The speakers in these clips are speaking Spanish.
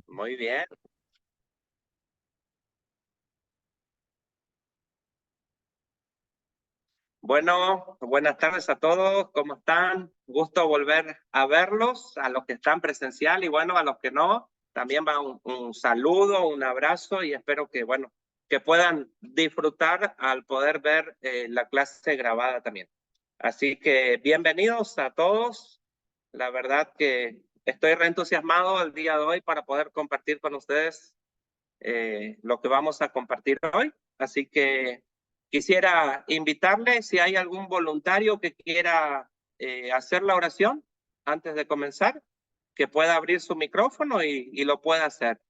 Muy bien. Bueno, buenas tardes a todos. ¿Cómo están? Gusto volver a verlos, a los que están presencial y bueno, a los que no. También va un saludo, un abrazo y espero que, bueno, que puedan disfrutar al poder ver la clase grabada también. Así que bienvenidos a todos. La verdad que estoy reentusiasmado el día de hoy para poder compartir con ustedes lo que vamos a compartir hoy. Así que quisiera invitarle si hay algún voluntario que quiera hacer la oración antes de comenzar, que pueda abrir su micrófono y lo pueda hacer.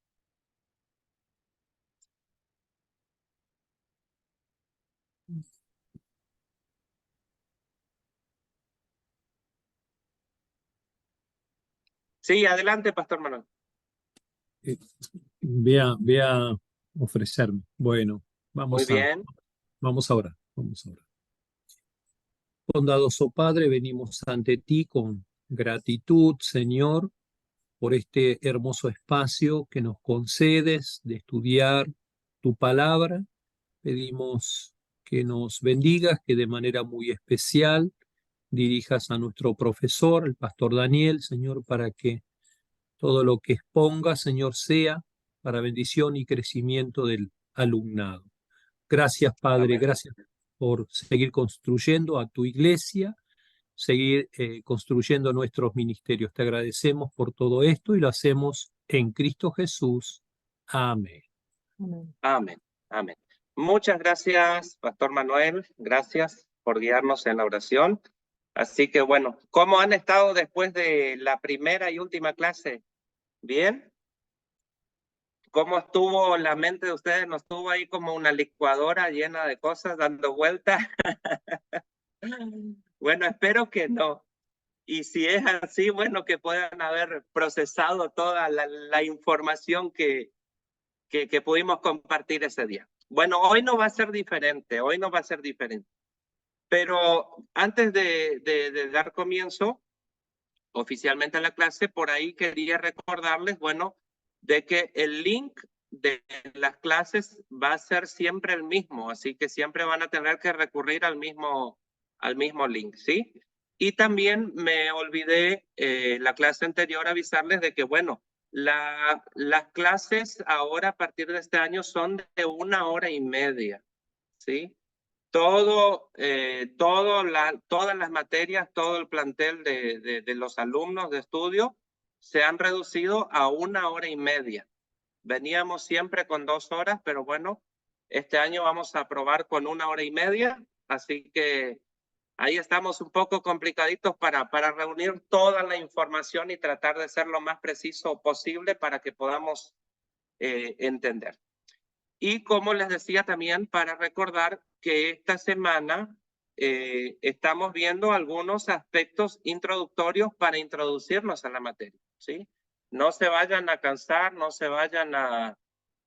Sí, adelante, Pastor Manuel. Voy a ofrecerme. Bueno, Muy bien. vamos ahora. Bondadoso Padre, venimos ante ti con gratitud, Señor, por este hermoso espacio que nos concedes de estudiar tu palabra. Pedimos que nos bendigas, que de manera muy especial dirijas a nuestro profesor, el pastor Daniel, Señor, para que todo lo que exponga, Señor, sea para bendición y crecimiento del alumnado. Gracias, Padre, Amén. gracias por seguir construyendo a tu iglesia, seguir construyendo nuestros ministerios. Te agradecemos por todo esto y lo hacemos en Cristo Jesús. Amén. Amén. Amén. Muchas gracias, Pastor Manuel. Gracias por guiarnos en la oración. Así que bueno, ¿cómo han estado después de la primera y última clase? ¿Bien? ¿Cómo estuvo la mente de ustedes? ¿No estuvo ahí como una licuadora llena de cosas dando vueltas? Bueno, espero que no. Y si es así, bueno, que puedan haber procesado toda la información que pudimos compartir ese día. Bueno, hoy no va a ser diferente, Pero antes de dar comienzo oficialmente a la clase, por ahí quería recordarles, bueno, de que el link de las clases va a ser siempre el mismo, así que siempre van a tener que recurrir al mismo link, ¿sí? Y también me olvidé la clase anterior avisarles de que, bueno, las clases ahora a partir de este año son de 1 hora y media, ¿sí? Todas las materias, todo el plantel de los alumnos de estudio se han reducido a 1 hora y media. Veníamos siempre con 2 horas, pero bueno, este año vamos a probar con 1 hora y media, así que ahí estamos un poco complicaditos para reunir toda la información y tratar de ser lo más preciso posible para que podamos entender. Y como les decía también, para recordar que esta semana estamos viendo algunos aspectos introductorios para introducirnos a la materia, ¿sí? No se vayan a cansar, no se vayan a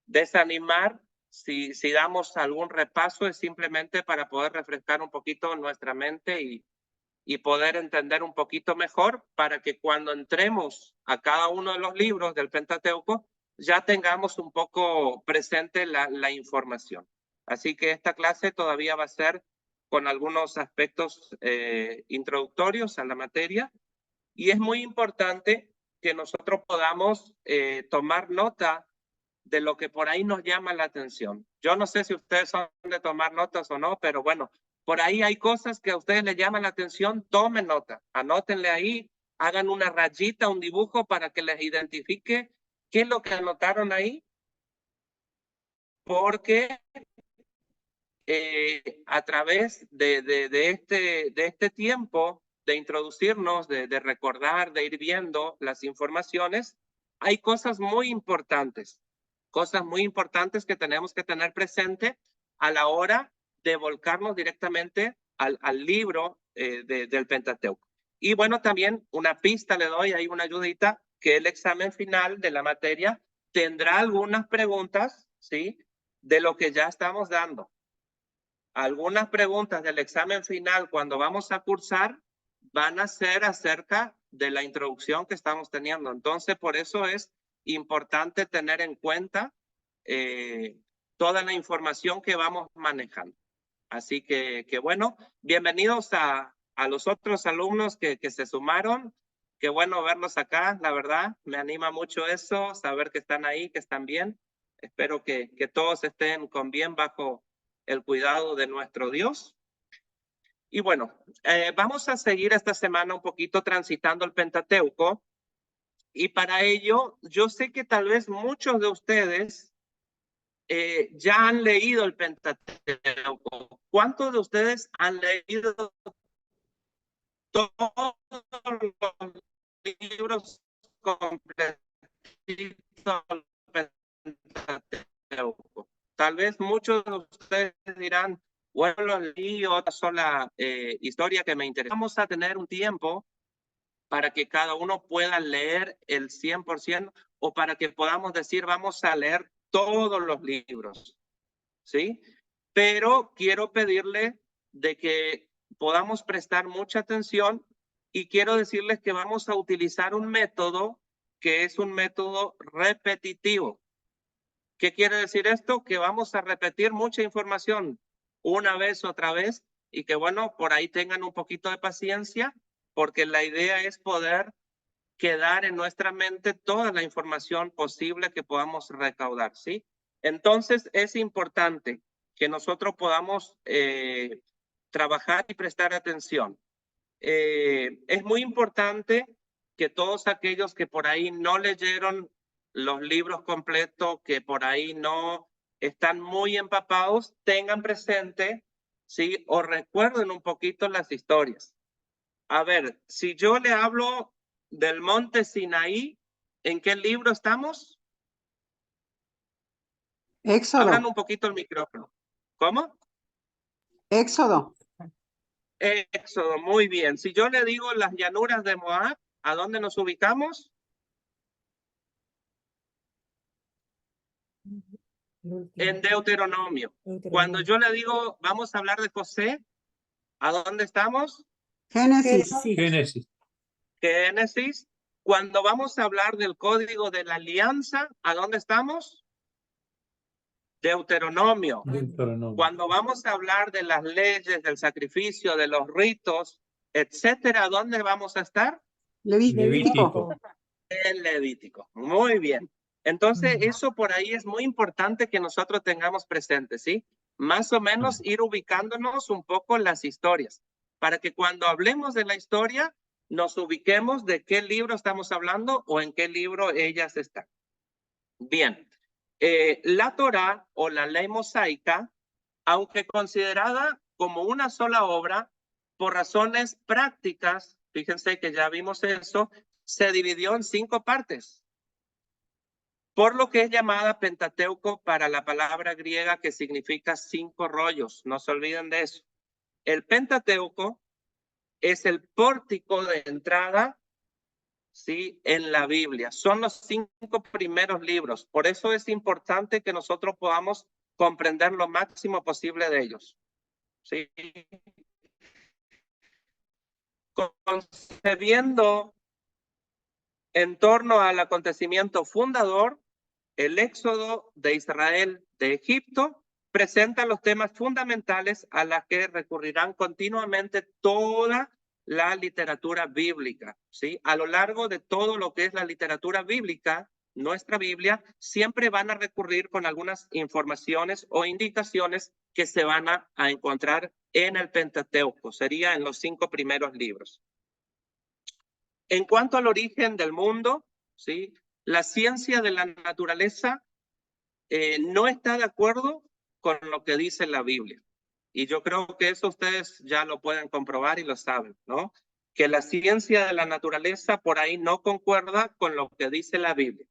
desanimar. Si damos algún repaso es simplemente para poder refrescar un poquito nuestra mente y poder entender un poquito mejor para que cuando entremos a cada uno de los libros del Pentateuco ya tengamos un poco presente la información. Así que esta clase todavía va a ser con algunos aspectos introductorios a la materia y es muy importante que nosotros podamos tomar nota de lo que por ahí nos llama la atención. Yo no sé si ustedes son de tomar notas o no, pero bueno, por ahí hay cosas que a ustedes les llaman la atención, tomen nota, anótenle ahí, hagan una rayita, un dibujo para que les identifique qué es lo que anotaron ahí, porque a través de este tiempo de introducirnos, de recordar, de ir viendo las informaciones, hay cosas muy importantes que tenemos que tener presente a la hora de volcarnos directamente al libro del Pentateuco. Y bueno, también una pista le doy, ahí una ayudita, que el examen final de la materia tendrá algunas preguntas, ¿sí? De lo que ya estamos dando. Algunas preguntas del examen final cuando vamos a cursar van a ser acerca de la introducción que estamos teniendo. Entonces, por eso es importante tener en cuenta toda la información que vamos manejando. Así que bueno, bienvenidos a los otros alumnos que se sumaron. Qué bueno verlos acá, la verdad, me anima mucho eso, saber que están ahí, que están bien. Espero que todos estén con bien bajo el cuidado de nuestro Dios. Y bueno, vamos a seguir esta semana un poquito transitando el Pentateuco. Y para ello, yo sé que tal vez muchos de ustedes ya han leído el Pentateuco. ¿Cuántos de ustedes han leído todos los libros completos del Pentateuco? Tal vez muchos de ustedes dirán, bueno, lo leí, otra sola historia que me interesa. Vamos a tener un tiempo para que cada uno pueda leer el 100% o para que podamos decir, vamos a leer todos los libros, ¿sí? Pero quiero pedirle de que podamos prestar mucha atención y quiero decirles que vamos a utilizar un método que es un método repetitivo. ¿Qué quiere decir esto? Que vamos a repetir mucha información una vez, otra vez, y que bueno, por ahí tengan un poquito de paciencia, porque la idea es poder quedar en nuestra mente toda la información posible que podamos recaudar, ¿sí? Entonces es importante que nosotros podamos trabajar y prestar atención. Es muy importante que todos aquellos que por ahí no leyeron los libros completos, que por ahí no están muy empapados, tengan presente, ¿sí? O recuerden un poquito las historias. A ver, si yo le hablo del monte Sinaí, ¿en qué libro estamos? Abran Éxodo. un poquito el micrófono. ¿Cómo? Éxodo. Éxodo, muy bien. Si yo le digo las llanuras de Moab, ¿a dónde nos ubicamos? En Deuteronomio. Cuando yo le digo, vamos a hablar de José, ¿a dónde estamos? Génesis. Génesis. Génesis. Cuando vamos a hablar del código de la alianza, ¿a dónde estamos? Deuteronomio. Deuteronomio. Cuando vamos a hablar de las leyes, del sacrificio, de los ritos, etcétera, ¿dónde vamos a estar? Levítico. En Levítico. Muy bien. Entonces, eso por ahí es muy importante que nosotros tengamos presente, ¿sí? Más o menos ir ubicándonos un poco en las historias, para que cuando hablemos de la historia, nos ubiquemos de qué libro estamos hablando o en qué libro ellas están. Bien. La Torá o la ley mosaica, aunque considerada como una sola obra, por razones prácticas, fíjense que ya vimos eso, se dividió en 5 partes, por lo que es llamada Pentateuco para la palabra griega que significa 5 rollos. No se olviden de eso. El Pentateuco es el pórtico de entrada, ¿sí?, en la Biblia. Son los 5 primeros libros. Por eso es importante que nosotros podamos comprender lo máximo posible de ellos, ¿sí? Concebiendo en torno al acontecimiento fundador, el éxodo de Israel de Egipto presenta los temas fundamentales a los que recurrirán continuamente toda la literatura bíblica, ¿sí? A lo largo de todo lo que es la literatura bíblica, nuestra Biblia, siempre van a recurrir con algunas informaciones o indicaciones que se van a encontrar en el Pentateuco, sería en los 5 primeros libros. En cuanto al origen del mundo, ¿sí?, la ciencia de la naturaleza no está de acuerdo con lo que dice la Biblia. Y yo creo que eso ustedes ya lo pueden comprobar y lo saben, ¿no? Que la ciencia de la naturaleza por ahí no concuerda con lo que dice la Biblia.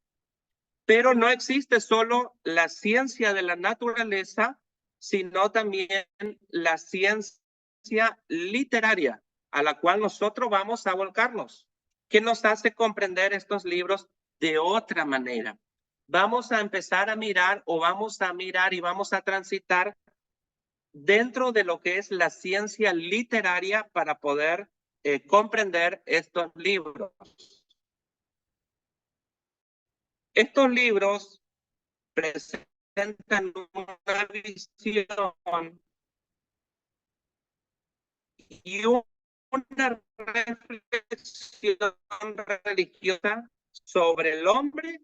Pero no existe solo la ciencia de la naturaleza, sino también la ciencia literaria, a la cual nosotros vamos a volcarnos, que nos hace comprender estos libros de otra manera. Vamos a empezar a mirar o vamos a mirar y vamos a transitar dentro de lo que es la ciencia literaria para poder comprender estos libros. Estos libros presentan una visión y una reflexión religiosa sobre el hombre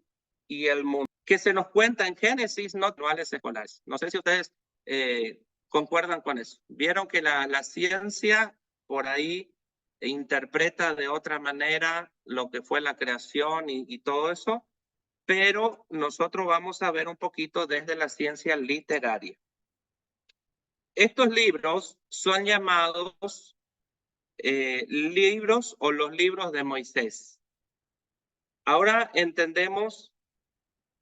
y el mundo, que se nos cuenta en Génesis, no manuales escolares. No sé si ustedes concuerdan con eso. Vieron que la ciencia por ahí interpreta de otra manera lo que fue la creación y todo eso, pero nosotros vamos a ver un poquito desde la ciencia literaria. Estos libros son llamados libros o los libros de Moisés. Ahora entendemos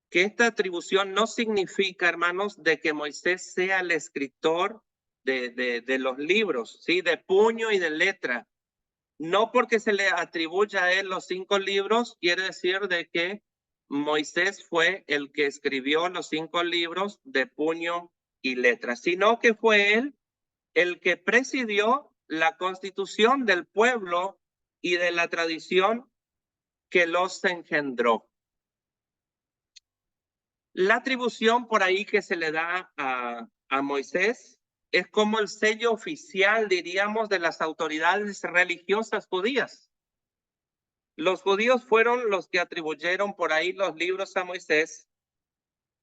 que esta atribución no significa, hermanos, de que Moisés sea el escritor de los libros, ¿sí? De puño y de letra. No porque se le atribuya a él los 5 libros, quiere decir de que Moisés fue el que escribió los 5 libros de puño y letra, sino que fue él el que presidió la constitución del pueblo y de la tradición que los engendró. La atribución por ahí que se le da a Moisés es como el sello oficial, diríamos, de las autoridades religiosas judías. Los judíos fueron los que atribuyeron por ahí los libros a Moisés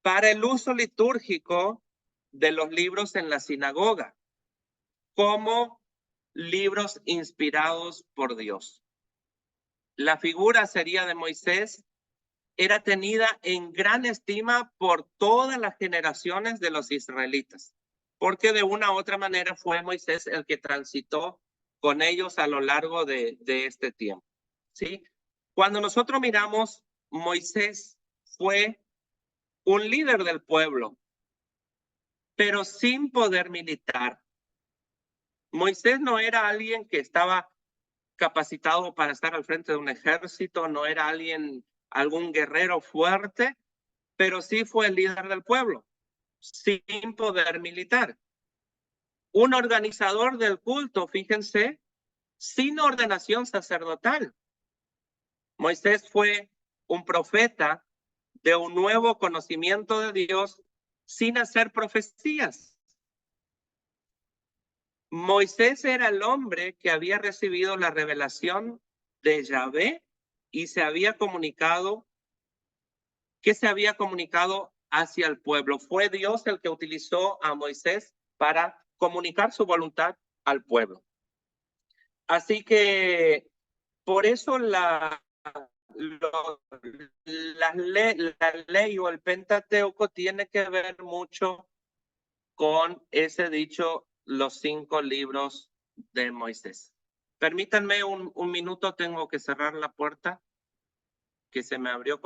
para el uso litúrgico de los libros en la sinagoga, como libros inspirados por Dios. La figura sería de Moisés era tenida en gran estima por todas las generaciones de los israelitas, porque de una u otra manera fue Moisés el que transitó con ellos a lo largo de este tiempo, ¿sí? Cuando nosotros miramos, Moisés fue un líder del pueblo, pero sin poder militar. Moisés no era alguien que estaba capacitado para estar al frente de un ejército, no era algún guerrero fuerte, pero sí fue el líder del pueblo, sin poder militar. Un organizador del culto, fíjense, sin ordenación sacerdotal. Moisés fue un profeta de un nuevo conocimiento de Dios sin hacer profecías. Moisés era el hombre que había recibido la revelación de Yahvé y se había comunicado hacia el pueblo. Fue Dios el que utilizó a Moisés para comunicar su voluntad al pueblo. Así que por eso la ley o el Pentateuco tiene que ver mucho con ese dicho, los 5 libros de Moisés. Permítanme un minuto, tengo que cerrar la puerta que se me abrió.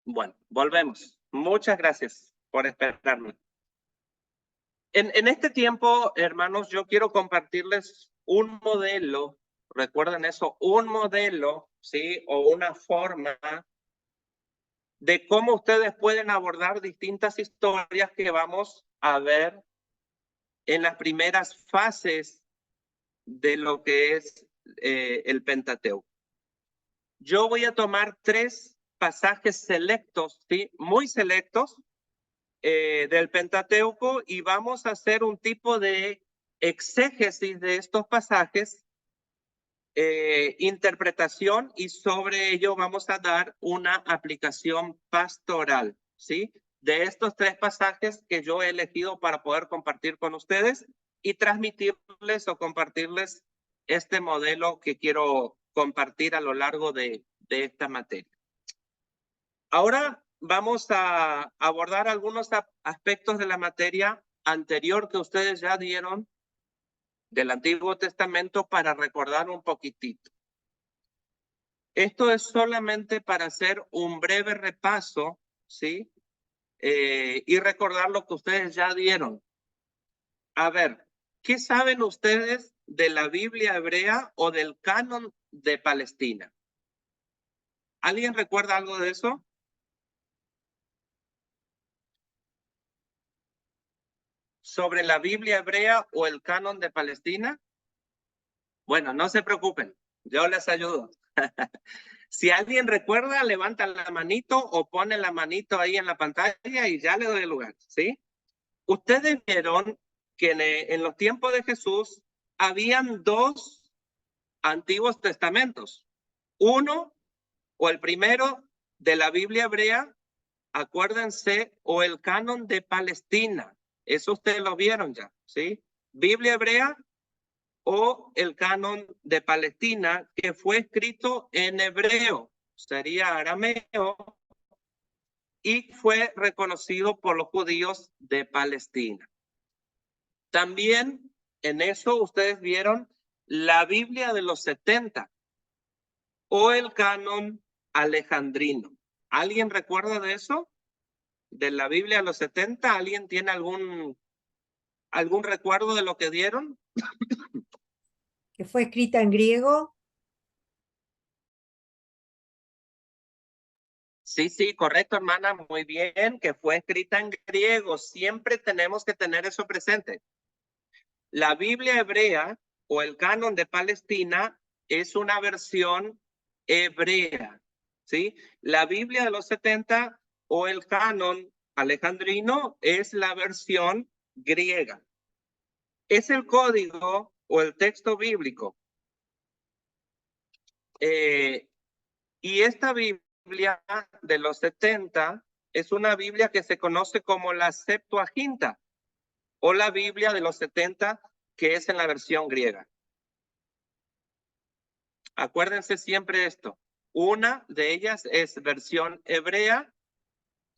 Bueno, volvemos. Muchas gracias por esperarme. En este tiempo, hermanos, yo quiero compartirles un modelo, recuerden eso, un modelo, ¿sí? O una forma de cómo ustedes pueden abordar distintas historias que vamos a ver en las primeras fases de lo que es el Pentateuco. Yo voy a tomar 3 pasajes selectos, ¿sí? Muy selectos, del Pentateuco y vamos a hacer un tipo de exégesis de estos pasajes, interpretación y sobre ello vamos a dar una aplicación pastoral, ¿sí? De estos 3 pasajes que yo he elegido para poder compartir con ustedes y transmitirles o compartirles este modelo que quiero compartir a lo largo de esta materia. Ahora vamos a abordar algunos aspectos de la materia anterior que ustedes ya dieron del Antiguo Testamento para recordar un poquitito. Esto es solamente para hacer un breve repaso, ¿sí? Y recordar lo que ustedes ya dieron. A ver, ¿qué saben ustedes de la Biblia hebrea o del canon de Palestina? ¿Alguien recuerda algo de eso? ¿Sobre la Biblia hebrea o el canon de Palestina? Bueno, no se preocupen, yo les ayudo. Si alguien recuerda, levanta la manito o pone la manito ahí en la pantalla y ya le doy el lugar, ¿sí? Ustedes vieron que en los tiempos de Jesús habían dos antiguos testamentos. Uno, o el primero, de la Biblia hebrea, acuérdense, o el canon de Palestina. Eso ustedes lo vieron ya, ¿sí? Biblia hebrea o el canon de Palestina, que fue escrito en hebreo, sería arameo, y fue reconocido por los judíos de Palestina. También en eso ustedes vieron la Biblia de los 70 o el canon alejandrino. ¿Alguien recuerda de eso? De la Biblia de los 70, ¿alguien tiene algún recuerdo de lo que dieron? Que fue escrita en griego. Sí, correcto, hermana, muy bien, que fue escrita en griego. Siempre tenemos que tener eso presente. La Biblia hebrea o el canon de Palestina es una versión hebrea, ¿sí? La Biblia de los 70 o el canon alejandrino es la versión griega. Es el código o el texto bíblico. Y esta Biblia de los 70 es una Biblia que se conoce como la Septuaginta o la Biblia de los 70 que es en la versión griega. Acuérdense siempre esto. Una de ellas es versión hebrea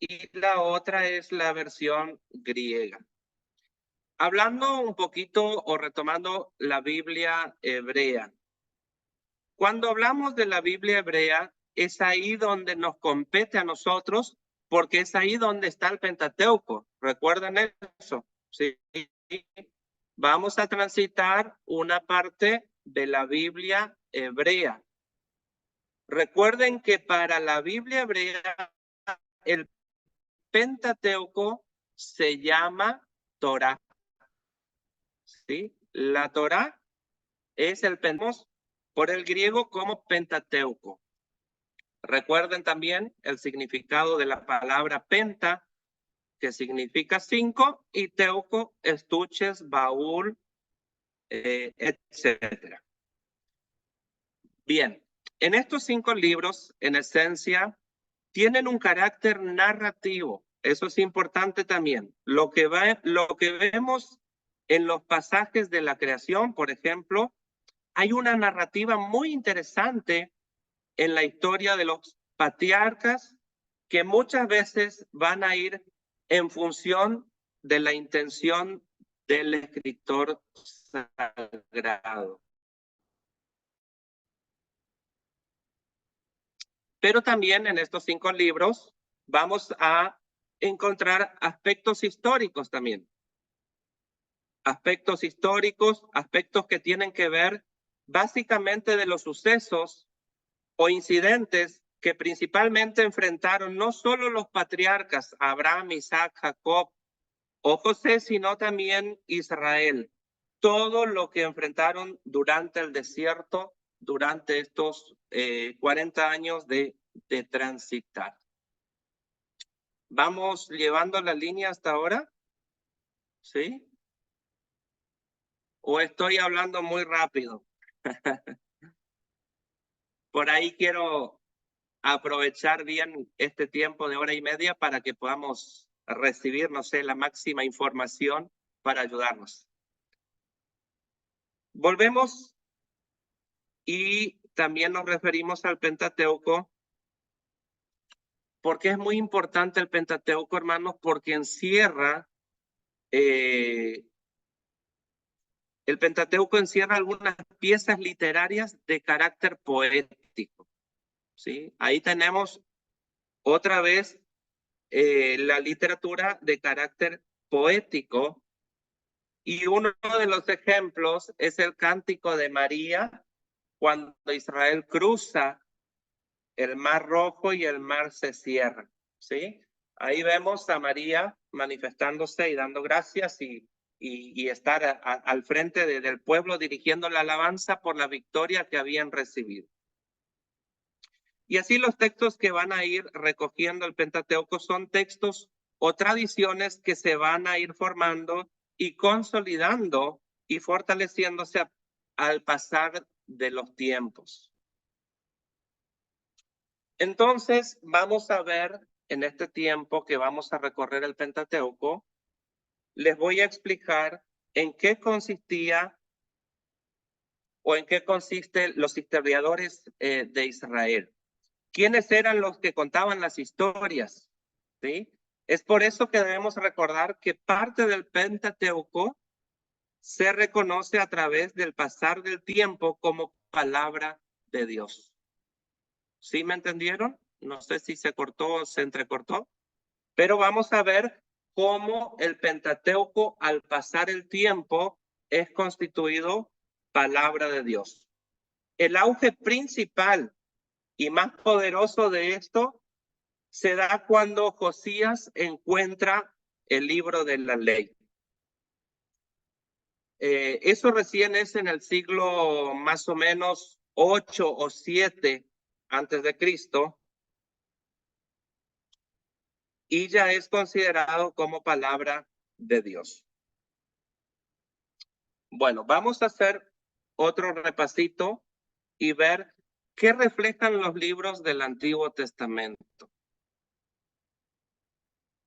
y la otra es la versión griega. Hablando un poquito o retomando la Biblia hebrea. Cuando hablamos de la Biblia hebrea, es ahí donde nos compete a nosotros, porque es ahí donde está el Pentateuco. ¿Recuerdan eso? Sí. Vamos a transitar una parte de la Biblia hebrea. Recuerden que para la Biblia hebrea, el Pentateuco se llama Torá. ¿Sí? La Torá es el Pentateuco, por el griego como Pentateuco. Recuerden también el significado de la palabra penta, que significa 5, y teuco, estuches, baúl, etcétera. Bien, en estos 5 libros, en esencia, tienen un carácter narrativo. Eso es importante también. Lo que vemos en los pasajes de la creación, por ejemplo, hay una narrativa muy interesante en la historia de los patriarcas que muchas veces van a ir en función de la intención del escritor sagrado. Pero también en estos 5 libros vamos a encontrar aspectos históricos también. Aspectos históricos, aspectos que tienen que ver básicamente de los sucesos o incidentes que principalmente enfrentaron no solo los patriarcas Abraham, Isaac, Jacob o José, sino también Israel. Todo lo que enfrentaron durante el desierto, durante estos 40 años de transitar. ¿Vamos llevando la línea hasta ahora? ¿Sí? ¿O estoy hablando muy rápido? Por ahí quiero aprovechar bien este tiempo de hora y media para que podamos recibir, no sé, la máxima información para ayudarnos. Volvemos y también nos referimos al Pentateuco, porque es muy importante el Pentateuco, hermanos, porque encierra, el Pentateuco encierra algunas piezas literarias de carácter poético, ¿sí? Ahí tenemos otra vez la literatura de carácter poético, y uno de los ejemplos es el Cántico de María, cuando Israel cruza el Mar Rojo y el mar se cierran, ¿sí? Ahí vemos a María manifestándose y dando gracias y estar al frente del pueblo dirigiendo la alabanza por la victoria que habían recibido. Y así los textos que van a ir recogiendo el Pentateuco son textos o tradiciones que se van a ir formando y consolidando y fortaleciéndose al pasar de los tiempos. Entonces, vamos a ver en este tiempo que vamos a recorrer el Pentateuco, les voy a explicar en qué consistía o en qué consisten los historiadores de Israel. ¿Quiénes eran los que contaban las historias? ¿Sí? Es por eso que debemos recordar que parte del Pentateuco se reconoce a través del pasar del tiempo como palabra de Dios. ¿Sí me entendieron? No sé si se cortó o se entrecortó, pero vamos a ver cómo el Pentateuco al pasar el tiempo es constituido palabra de Dios. El auge principal y más poderoso de esto se da cuando Josías encuentra el libro de la ley. Eso recién es en el siglo más o menos 8 o 7 antes de Cristo y ya es considerado como palabra de Dios. Bueno, vamos a hacer otro repasito y ver qué reflejan los libros del Antiguo Testamento.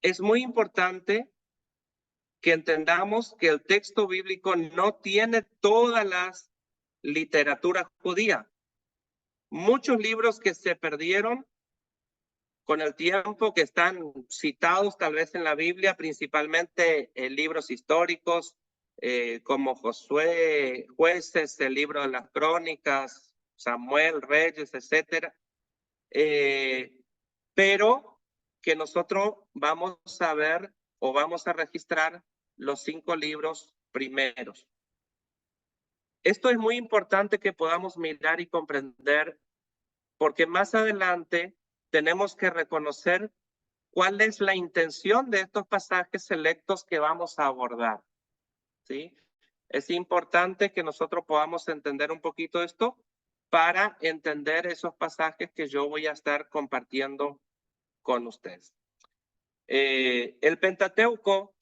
Es muy importante que entendamos que el texto bíblico no tiene toda la literatura judía. Muchos libros que se perdieron con el tiempo, que están citados tal vez en la Biblia, principalmente en libros históricos, como Josué, Jueces, el libro de las Crónicas, Samuel, Reyes, etcétera. Pero que nosotros vamos a ver o vamos a registrar los 5 libros primeros. Esto es muy importante que podamos mirar y comprender, porque más adelante tenemos que reconocer cuál es la intención de estos pasajes selectos que vamos a abordar, ¿sí? Es importante que nosotros podamos entender un poquito esto para entender esos pasajes que yo voy a estar compartiendo con ustedes. El Pentateuco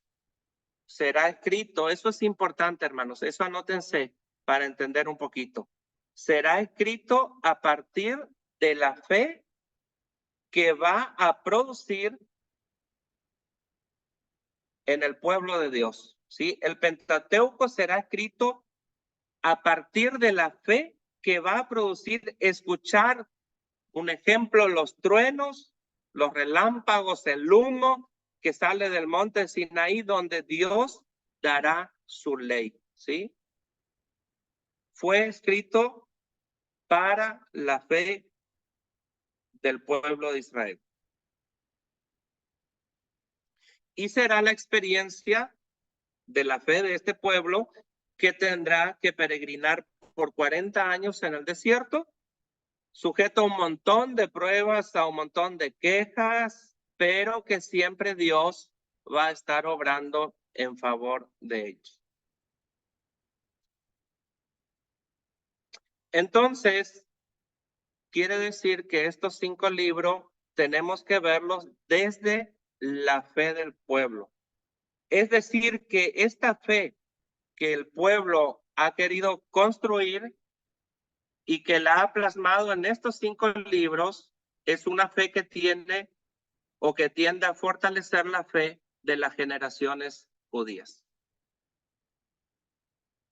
será escrito, eso es importante, hermanos, eso anótense para entender un poquito. Será escrito a partir de la fe que va a producir en el pueblo de Dios, ¿sí? El Pentateuco será escrito a partir de la fe que va a producir escuchar, un ejemplo, los truenos, los relámpagos, el humo que sale del monte Sinaí, donde Dios dará su ley, ¿sí? Fue escrito para la fe del pueblo de Israel. Y será la experiencia de la fe de este pueblo que tendrá que peregrinar por 40 años en el desierto, sujeto a un montón de pruebas, a un montón de quejas, pero que siempre Dios va a estar obrando en favor de ellos. Entonces, quiere decir que estos 5 libros tenemos que verlos desde la fe del pueblo. Es decir, que esta fe que el pueblo ha querido construir y que la ha plasmado en estos 5 libros es una fe que tiene o que tiende a fortalecer la fe de las generaciones judías.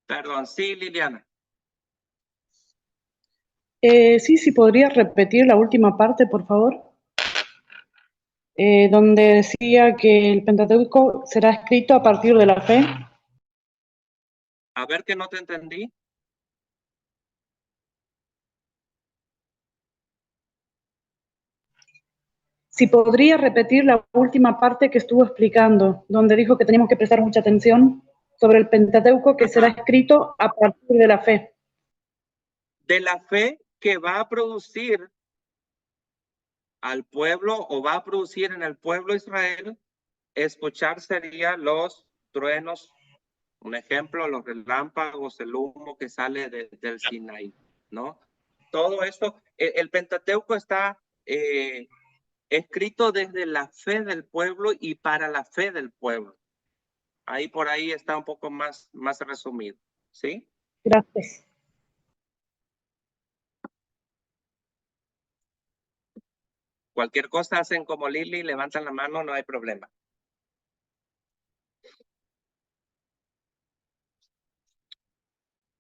Perdón, sí, Liliana. Sí, podría repetir la última parte, por favor. Donde decía que el Pentateuco será escrito a partir de la fe. A ver, que no te entendí. Si podría repetir la última parte que estuvo explicando, donde dijo que teníamos que prestar mucha atención sobre el Pentateuco que será escrito a partir de la fe. De la fe que va a producir al pueblo o va a producir en el pueblo de Israel, escuchar sería los truenos, un ejemplo, los relámpagos, el humo que sale del Sinaí, ¿no? Todo eso, el Pentateuco está escrito desde la fe del pueblo y para la fe del pueblo. Ahí por ahí está un poco más resumido, ¿sí? Gracias. Cualquier cosa hacen como Lili, levantan la mano, no hay problema.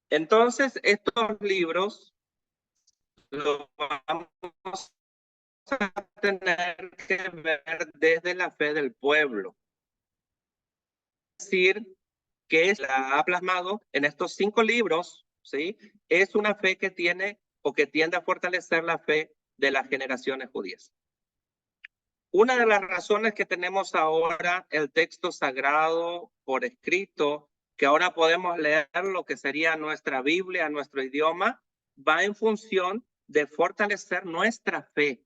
Entonces, estos libros los vamos a tener que ver desde la fe del pueblo. Es decir, que la ha plasmado en estos 5 libros, ¿sí? Es una fe que tiene o que tiende a fortalecer la fe de las generaciones judías. Una de las razones que tenemos ahora el texto sagrado por escrito, que ahora podemos leer lo que sería nuestra Biblia, nuestro idioma, va en función de fortalecer nuestra fe.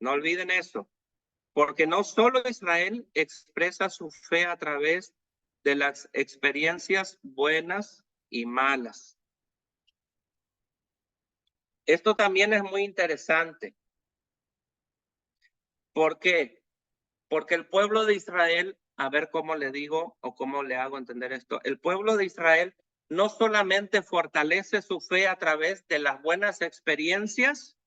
No olviden eso, porque no solo Israel expresa su fe a través de las experiencias buenas y malas. Esto también es muy interesante. ¿Por qué? Porque el pueblo de Israel, a ver cómo le digo o cómo le hago entender esto, el pueblo de Israel no solamente fortalece su fe a través de las buenas experiencias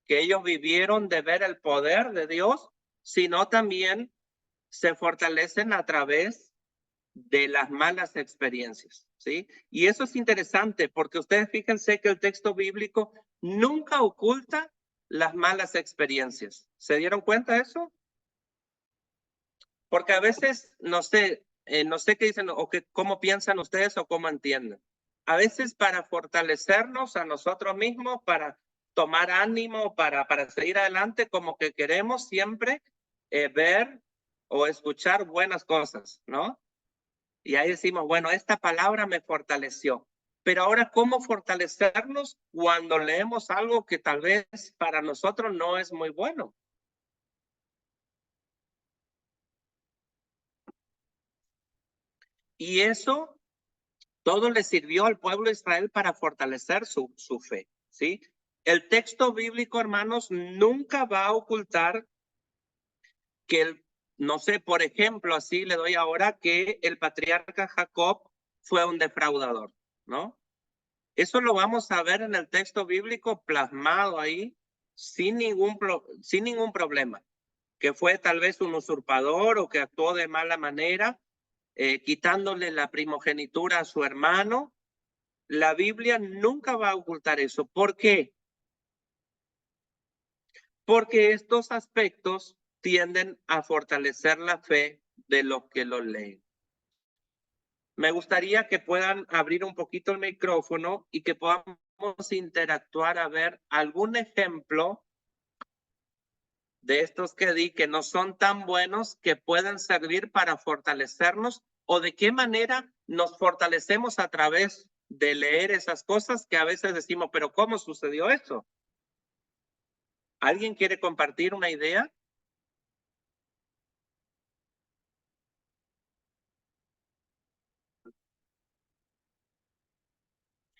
que ellos vivieron de ver el poder de Dios, sino también se fortalecen a través de las malas experiencias, ¿sí? Y eso es interesante porque ustedes fíjense que el texto bíblico nunca oculta las malas experiencias. ¿Se dieron cuenta de eso? Porque a veces, no sé qué dicen o cómo piensan ustedes o cómo entienden. A veces para fortalecernos a nosotros mismos, para tomar ánimo, para seguir adelante, como que queremos siempre ver o escuchar buenas cosas, ¿no? Y ahí decimos, bueno, esta palabra me fortaleció. Pero ahora, ¿cómo fortalecernos cuando leemos algo que tal vez para nosotros no es muy bueno? Y eso todo le sirvió al pueblo de Israel para fortalecer su fe, ¿sí? El texto bíblico, hermanos, nunca va a ocultar que no sé, por ejemplo, así le doy ahora, que el patriarca Jacob fue un defraudador, ¿no? Eso lo vamos a ver en el texto bíblico plasmado ahí sin ningún problema, que fue tal vez un usurpador o que actuó de mala manera, quitándole la primogenitura a su hermano. La Biblia nunca va a ocultar eso. ¿Por qué? Porque estos aspectos tienden a fortalecer la fe de los que lo leen. Me gustaría que puedan abrir un poquito el micrófono y que podamos interactuar a ver algún ejemplo de estos que di que no son tan buenos que puedan servir para fortalecernos o de qué manera nos fortalecemos a través de leer esas cosas que a veces decimos, pero ¿cómo sucedió eso? ¿Alguien quiere compartir una idea?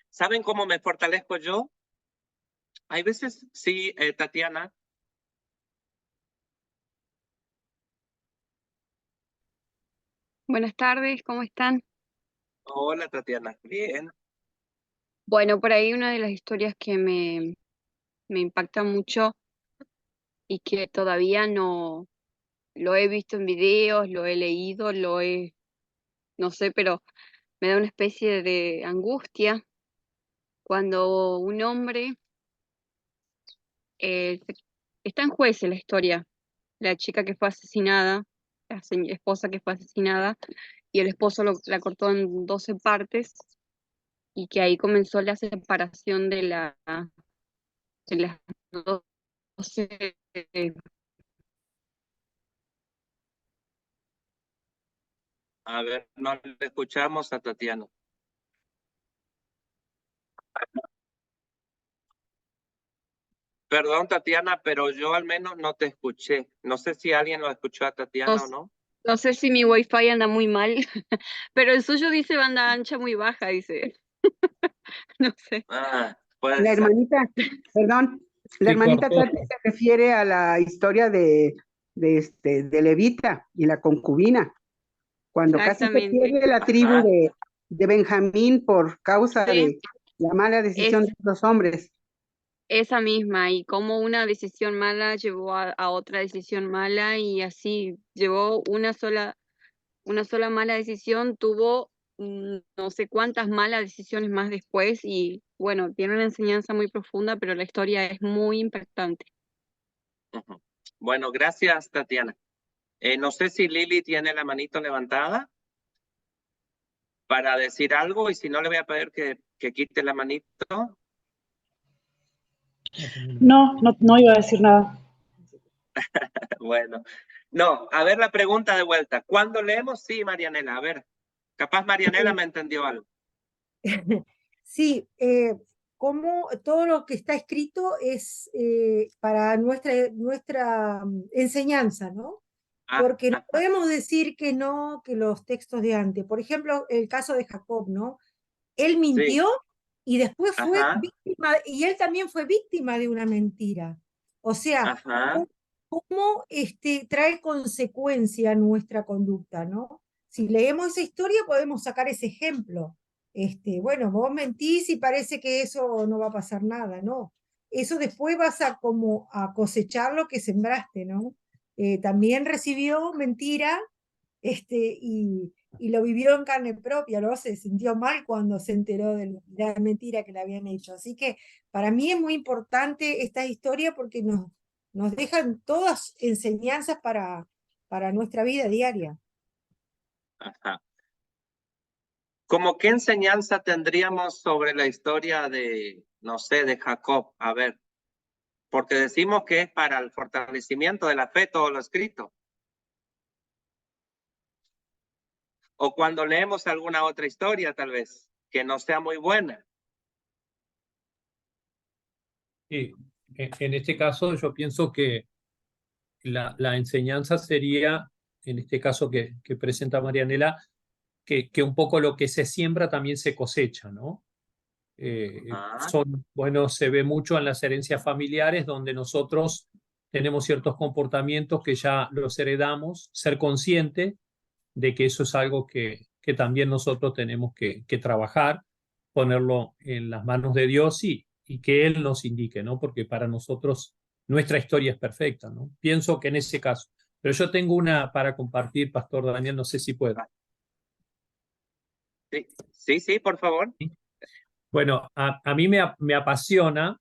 ¿Saben cómo me fortalezco yo? Hay veces, sí, Tatiana. Buenas tardes, ¿cómo están? Hola, Tatiana. Bien. Bueno, por ahí una de las historias que me impacta mucho y que todavía no lo he visto en videos, lo he leído, no sé, pero me da una especie de angustia cuando un hombre, eh, se- está en juicio la historia, la chica que fue asesinada, esposa que fue asesinada, y el esposo la cortó en 12 partes, y que ahí comenzó la separación de las 12. A ver, no le escuchamos a Tatiana. Perdón, Tatiana, pero yo al menos no te escuché. No sé si alguien lo escuchó a Tatiana o no. No sé si mi wifi anda muy mal, pero el suyo dice banda ancha muy baja, dice. No sé. Ah, puede La ser. hermanita, perdón, la Se hermanita cortó. Tati se refiere a la historia de Levita y la concubina, cuando casi se Exactamente. pierde la tribu Ajá. de Benjamín por causa Sí, de la mala decisión es de los hombres. esa misma, y como una decisión mala llevó a otra decisión mala, y así llevó una sola mala decisión, tuvo no sé cuántas malas decisiones más después, y bueno, tiene una enseñanza muy profunda, pero la historia es muy impactante. Ujú. Bueno, gracias, Tatiana. No sé si Lili tiene la manito levantada para decir algo, y si no, le voy a pedir que quite la manito. No iba a decir nada. Bueno, no, a ver la pregunta de vuelta. ¿Cuándo leemos? Sí, Marianela, a ver. Capaz Marianela me entendió algo. Sí, como todo lo que está escrito es para nuestra enseñanza, ¿no? Porque no podemos decir que no, que los textos de antes. Por ejemplo, el caso de Jacob, ¿no? Él mintió y después fue víctima, y él también fue víctima de una mentira. O sea, cómo trae consecuencia a nuestra conducta, ¿no? Si leemos esa historia podemos sacar ese ejemplo. Bueno, vos mentís y parece que eso no va a pasar nada, ¿no? Eso después vas a como a cosechar lo que sembraste, ¿no? También recibió mentira, y lo vivió en carne propia, ¿no? Se sintió mal cuando se enteró de la mentira que le habían hecho. Así que para mí es muy importante esta historia porque nos dejan todas enseñanzas para nuestra vida diaria. Ajá. ¿Cómo qué enseñanza tendríamos sobre la historia de, no sé, de Jacob? A ver, porque decimos que es para el fortalecimiento de la fe todo lo escrito. O cuando leemos alguna otra historia, tal vez, que no sea muy buena. Sí, en este caso yo pienso que la enseñanza sería, en este caso que presenta Marianela, que un poco lo que se siembra también se cosecha, ¿no? Bueno, se ve mucho en las herencias familiares donde nosotros tenemos ciertos comportamientos que ya los heredamos, ser consciente de que eso es algo que también nosotros tenemos que trabajar, ponerlo en las manos de Dios y que Él nos indique, ¿no? Porque para nosotros nuestra historia es perfecta, ¿no? Pienso que en ese caso. Pero yo tengo una para compartir, Pastor Daniel, no sé si puedo. Sí, por favor. Bueno, a mí me apasiona,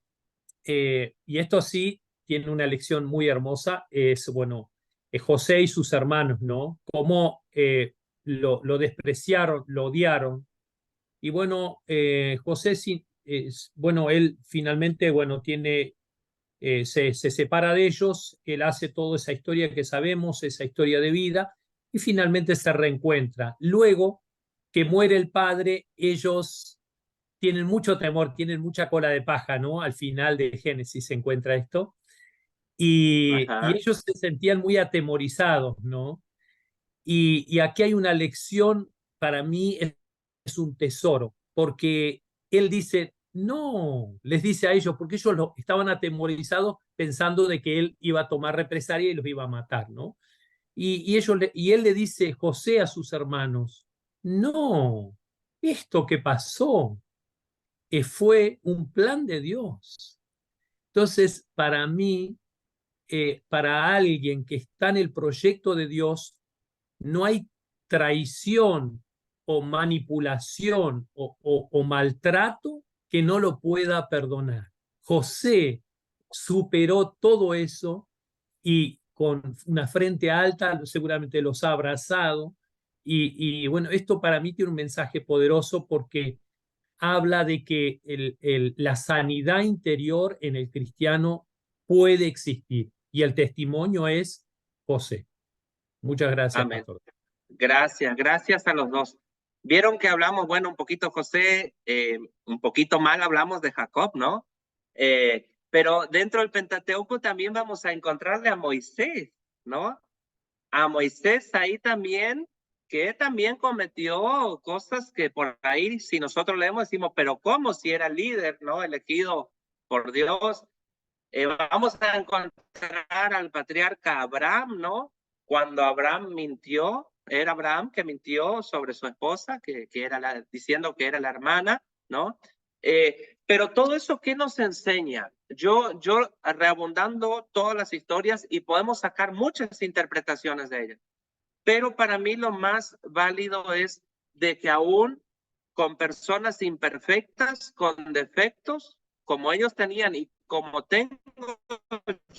y esto sí tiene una lección muy hermosa, es, bueno, José y sus hermanos, ¿no? Cómo lo despreciaron, lo odiaron. Y bueno, José, bueno, él finalmente, bueno, se separa de ellos, él hace toda esa historia que sabemos, esa historia de vida, y finalmente se reencuentra. Luego que muere el padre, ellos tienen mucho temor, tienen mucha cola de paja, ¿no? Al final de Génesis se encuentra esto. Y ellos se sentían muy atemorizados, ¿no? Y aquí hay una lección, para mí es un tesoro, porque él dice, no, les dice a ellos, porque ellos estaban atemorizados pensando de que él iba a tomar represalia y los iba a matar, ¿no? Y él le dice, José, a sus hermanos, no, esto que pasó fue un plan de Dios. Entonces, para mí, para alguien que está en el proyecto de Dios, no hay traición o manipulación o maltrato que no lo pueda perdonar. José superó todo eso y con una frente alta seguramente los ha abrazado. Y bueno, esto para mí tiene un mensaje poderoso porque habla de que la sanidad interior en el cristiano puede existir y el testimonio es José. Muchas gracias, Amén. Pastor. Gracias a los dos. Vieron que hablamos, bueno, un poquito José, un poquito mal hablamos de Jacob, ¿no? Pero dentro del Pentateuco también vamos a encontrarle a Moisés, ¿no? A Moisés ahí también, que también cometió cosas que por ahí, si nosotros leemos, decimos, pero ¿cómo? Si era líder, ¿no? Elegido por Dios. Vamos a encontrar al patriarca Abraham, ¿no? Cuando Abraham mintió, era Abraham que mintió sobre su esposa, que era diciendo que era la hermana, ¿no? Pero todo eso, ¿qué nos enseña? Yo reabundando todas las historias y podemos sacar muchas interpretaciones de ellas. Pero para mí lo más válido es de que aún con personas imperfectas, con defectos, como ellos tenían y como tengo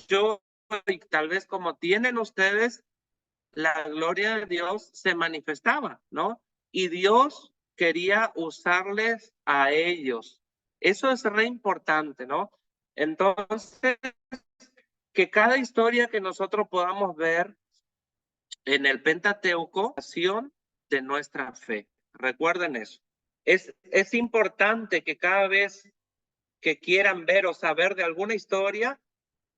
yo y tal vez como tienen ustedes, la gloria de Dios se manifestaba, ¿no? Y Dios quería usarles a ellos. Eso es re importante, ¿no? Entonces, que cada historia que nosotros podamos ver en el Pentateuco, acción de nuestra fe. Recuerden eso. Es importante que cada vez que quieran ver o saber de alguna historia,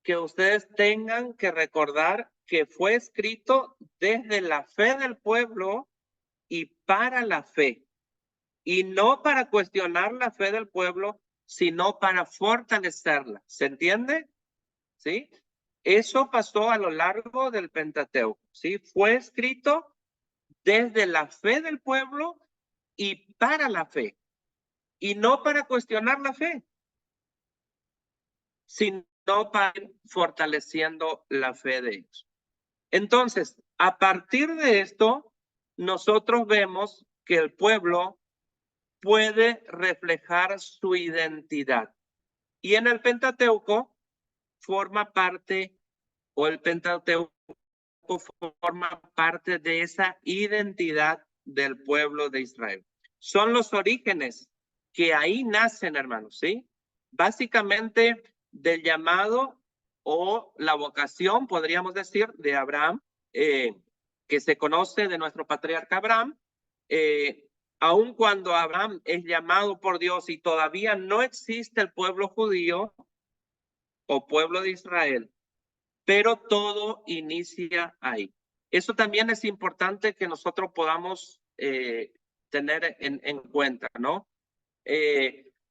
que ustedes tengan que recordar que fue escrito desde la fe del pueblo y para la fe. Y no para cuestionar la fe del pueblo, sino para fortalecerla. ¿Se entiende? ¿Sí? Eso pasó a lo largo del Pentateuco, ¿sí? Fue escrito desde la fe del pueblo y para la fe. Y no para cuestionar la fe, sino para ir fortaleciendo la fe de ellos. Entonces, a partir de esto, nosotros vemos que el pueblo puede reflejar su identidad. Y en el Pentateuco forma parte, o el Pentateuco forma parte de esa identidad del pueblo de Israel. Son los orígenes que ahí nacen, hermanos, ¿sí? Básicamente del llamado o la vocación, podríamos decir, de Abraham, que se conoce de nuestro patriarca Abraham, aun cuando Abraham es llamado por Dios y todavía no existe el pueblo judío o pueblo de Israel, pero todo inicia ahí. Eso también es importante que nosotros podamos tener en cuenta, ¿no?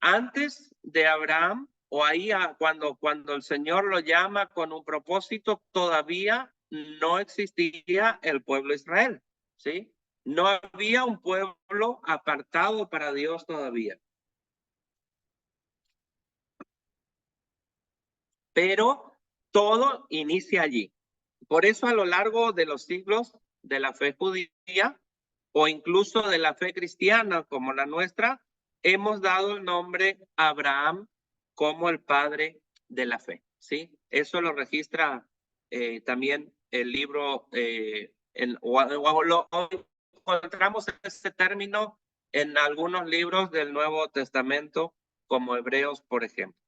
Antes de Abraham, o ahí cuando el Señor lo llama con un propósito, todavía no existía el pueblo de Israel, ¿sí? No había un pueblo apartado para Dios todavía. Pero todo inicia allí. Por eso a lo largo de los siglos de la fe judía o incluso de la fe cristiana como la nuestra, hemos dado el nombre a Abraham como el padre de la fe, ¿sí? Eso lo registra también el libro, lo encontramos ese término en algunos libros del Nuevo Testamento, como Hebreos, por ejemplo.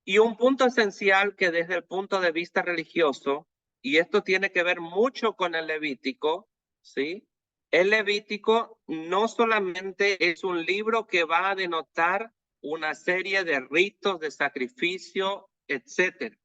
Y un punto esencial que desde el punto de vista religioso, y esto tiene que ver mucho con el Levítico, ¿sí? El Levítico no solamente es un libro que va a denotar una serie de ritos, de sacrificio, etcétera,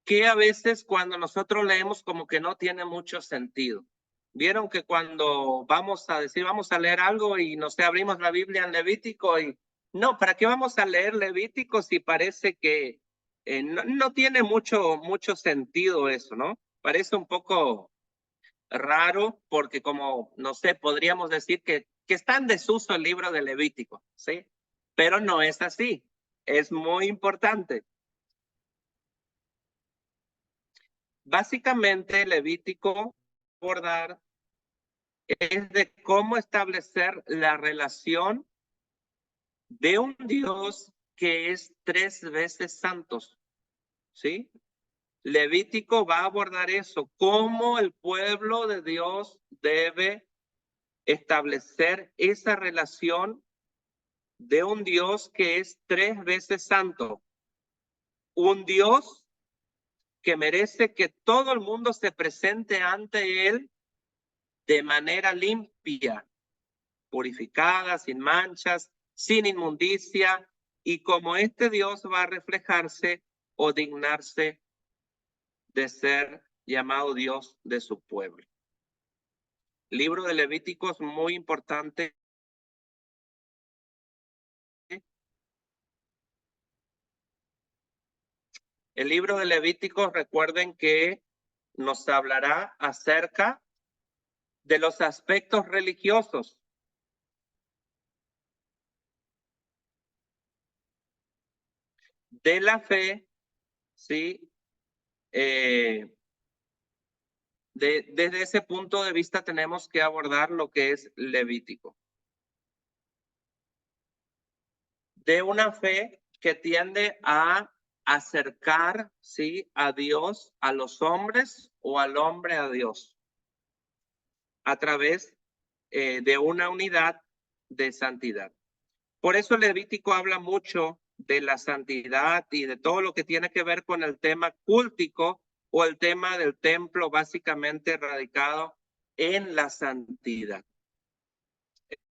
que a veces cuando nosotros leemos como que no tiene mucho sentido. Vieron que cuando vamos a decir, vamos a leer algo y no sé, abrimos la Biblia en Levítico y no, ¿para qué vamos a leer Levítico si parece que no tiene mucho sentido eso, ¿no? Parece un poco raro porque como, no sé, podríamos decir que está en desuso el libro de Levítico, ¿sí? Pero no es así, es muy importante. Básicamente, Levítico abordar es de cómo establecer la relación de un Dios que es 3 veces santos, ¿sí? Levítico va a abordar eso, cómo el pueblo de Dios debe establecer esa relación de un Dios que es 3 veces santo. Un Dios que merece que todo el mundo se presente ante él de manera limpia, purificada, sin manchas, sin inmundicia, y como este Dios va a reflejarse o dignarse de ser llamado Dios de su pueblo. Libro de Levíticos, muy importante. El libro de Levíticos, recuerden que nos hablará acerca de los aspectos religiosos. De la fe, ¿sí? Desde ese punto de vista tenemos que abordar lo que es Levítico. De una fe que tiende a acercar, ¿sí?, a Dios, a los hombres o al hombre a Dios, a través de una unidad de santidad. Por eso Levítico habla mucho de la santidad y de todo lo que tiene que ver con el tema cultico o el tema del templo, básicamente radicado en la santidad.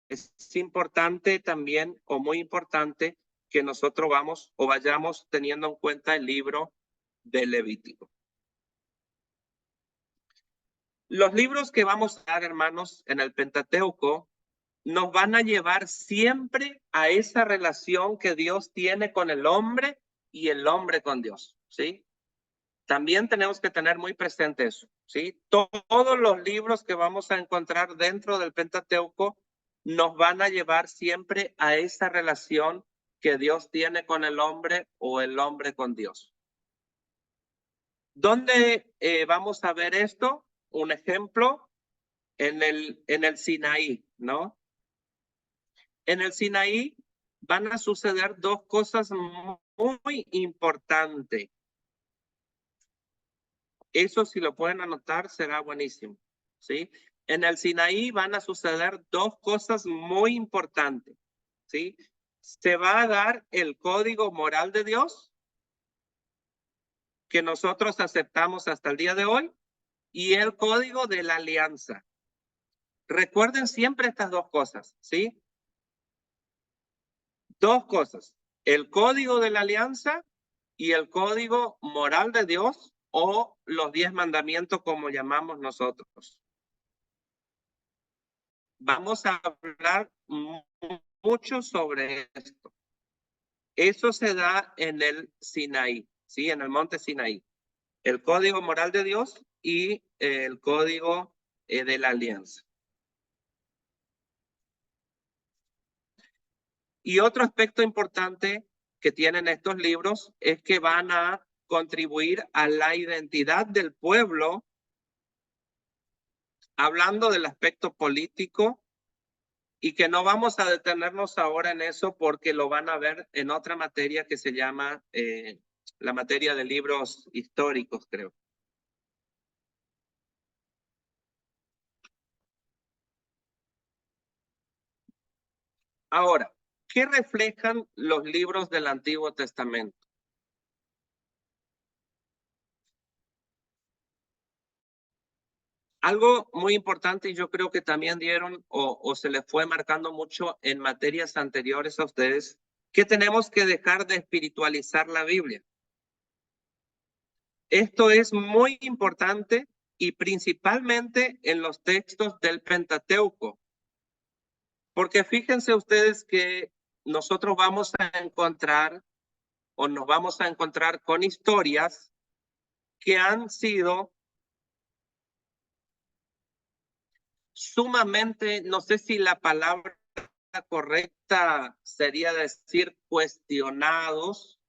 Es importante también, o muy importante, que nosotros vayamos teniendo en cuenta el libro de Levítico. Los libros que vamos a dar, hermanos, en el Pentateuco, nos van a llevar siempre a esa relación que Dios tiene con el hombre y el hombre con Dios, ¿sí? También tenemos que tener muy presente eso, ¿sí? Todos los libros que vamos a encontrar dentro del Pentateuco nos van a llevar siempre a esa relación que Dios tiene con el hombre o el hombre con Dios. ¿Dónde vamos a ver esto? Un ejemplo en el Sinaí, ¿no? En el Sinaí van a suceder dos cosas muy importantes. Eso, si lo pueden anotar, será buenísimo, ¿sí? En el Sinaí van a suceder dos cosas muy importantes, ¿sí? Se va a dar el código moral de Dios, que nosotros aceptamos hasta el día de hoy, y el código de la alianza. Recuerden siempre estas dos cosas, ¿sí? Dos cosas, el código de la alianza y el código moral de Dios, o los 10 mandamientos como llamamos nosotros. Vamos a hablar mucho sobre esto. Eso se da en el Sinaí, ¿sí? En el monte Sinaí. El código moral de Dios y el código de la alianza. Y otro aspecto importante que tienen estos libros es que van a contribuir a la identidad del pueblo, hablando del aspecto político, y que no vamos a detenernos ahora en eso porque lo van a ver en otra materia que se llama la materia de libros históricos, creo. Ahora, ¿qué reflejan los libros del Antiguo Testamento? Algo muy importante, y yo creo que también dieron o se les fue marcando mucho en materias anteriores a ustedes, que tenemos que dejar de espiritualizar la Biblia. Esto es muy importante y principalmente en los textos del Pentateuco. Porque fíjense ustedes que nosotros vamos a encontrar o nos vamos a encontrar con historias que han sido sumamente, no sé si la palabra correcta sería decir cuestionados,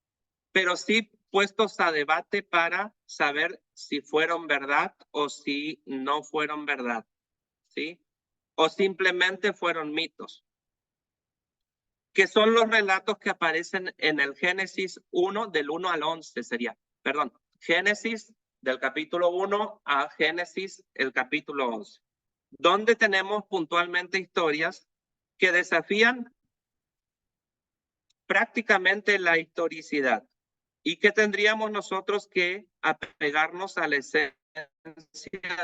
pero sí puestos a debate para saber si fueron verdad o si no fueron verdad, ¿sí? O simplemente fueron mitos, que son los relatos que aparecen en el Génesis 1, del 1 al 11 sería, perdón, Génesis del capítulo 1 a Génesis el capítulo 11, donde tenemos puntualmente historias que desafían prácticamente la historicidad y que tendríamos nosotros que apegarnos a la esencia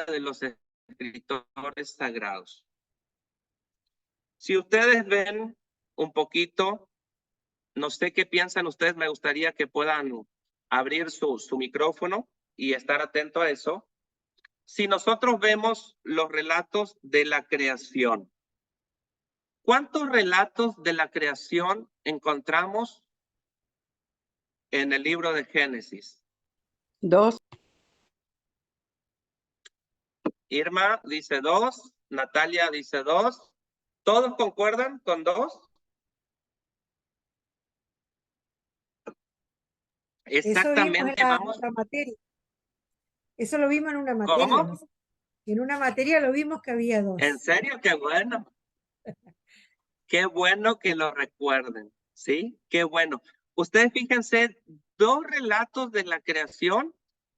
de los escritores sagrados. Si ustedes ven un poquito, no sé qué piensan ustedes, me gustaría que puedan abrir su micrófono y estar atento a eso. Si nosotros vemos los relatos de la creación, ¿cuántos relatos de la creación encontramos en el libro de Génesis? 2. Irma dice 2, Natalia dice 2. ¿Todos concuerdan con 2? Exactamente, vamos. Materia. Eso lo vimos en una materia. ¿Cómo? ¿No? En una materia lo vimos que había 2. ¿En serio? Qué bueno. Qué bueno que lo recuerden, ¿sí? Qué bueno. Ustedes fíjense, 2 relatos de la creación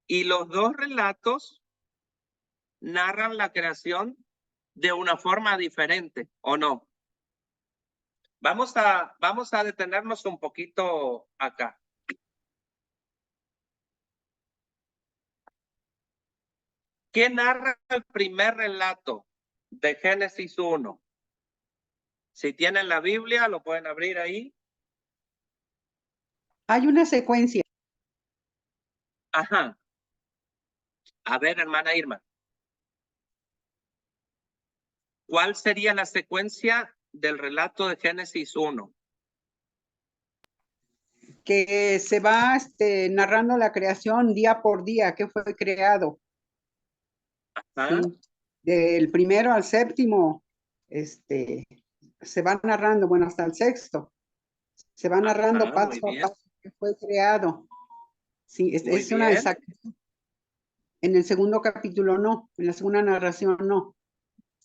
y los 2 relatos narran la creación de una forma diferente, ¿o no? Vamos a detenernos un poquito acá. ¿Qué narra el primer relato de Génesis 1? Si tienen la Biblia, lo pueden abrir ahí. Hay una secuencia. Ajá. A ver, hermana Irma. ¿Cuál sería la secuencia del relato de Génesis 1? Que se va narrando la creación día por día, que fue creado. Ajá. Sí. Del primero al séptimo, se va narrando, bueno, hasta el sexto. Se va narrando paso a paso que fue creado. Sí, es una exactitud. En el segundo capítulo no, en la segunda narración no.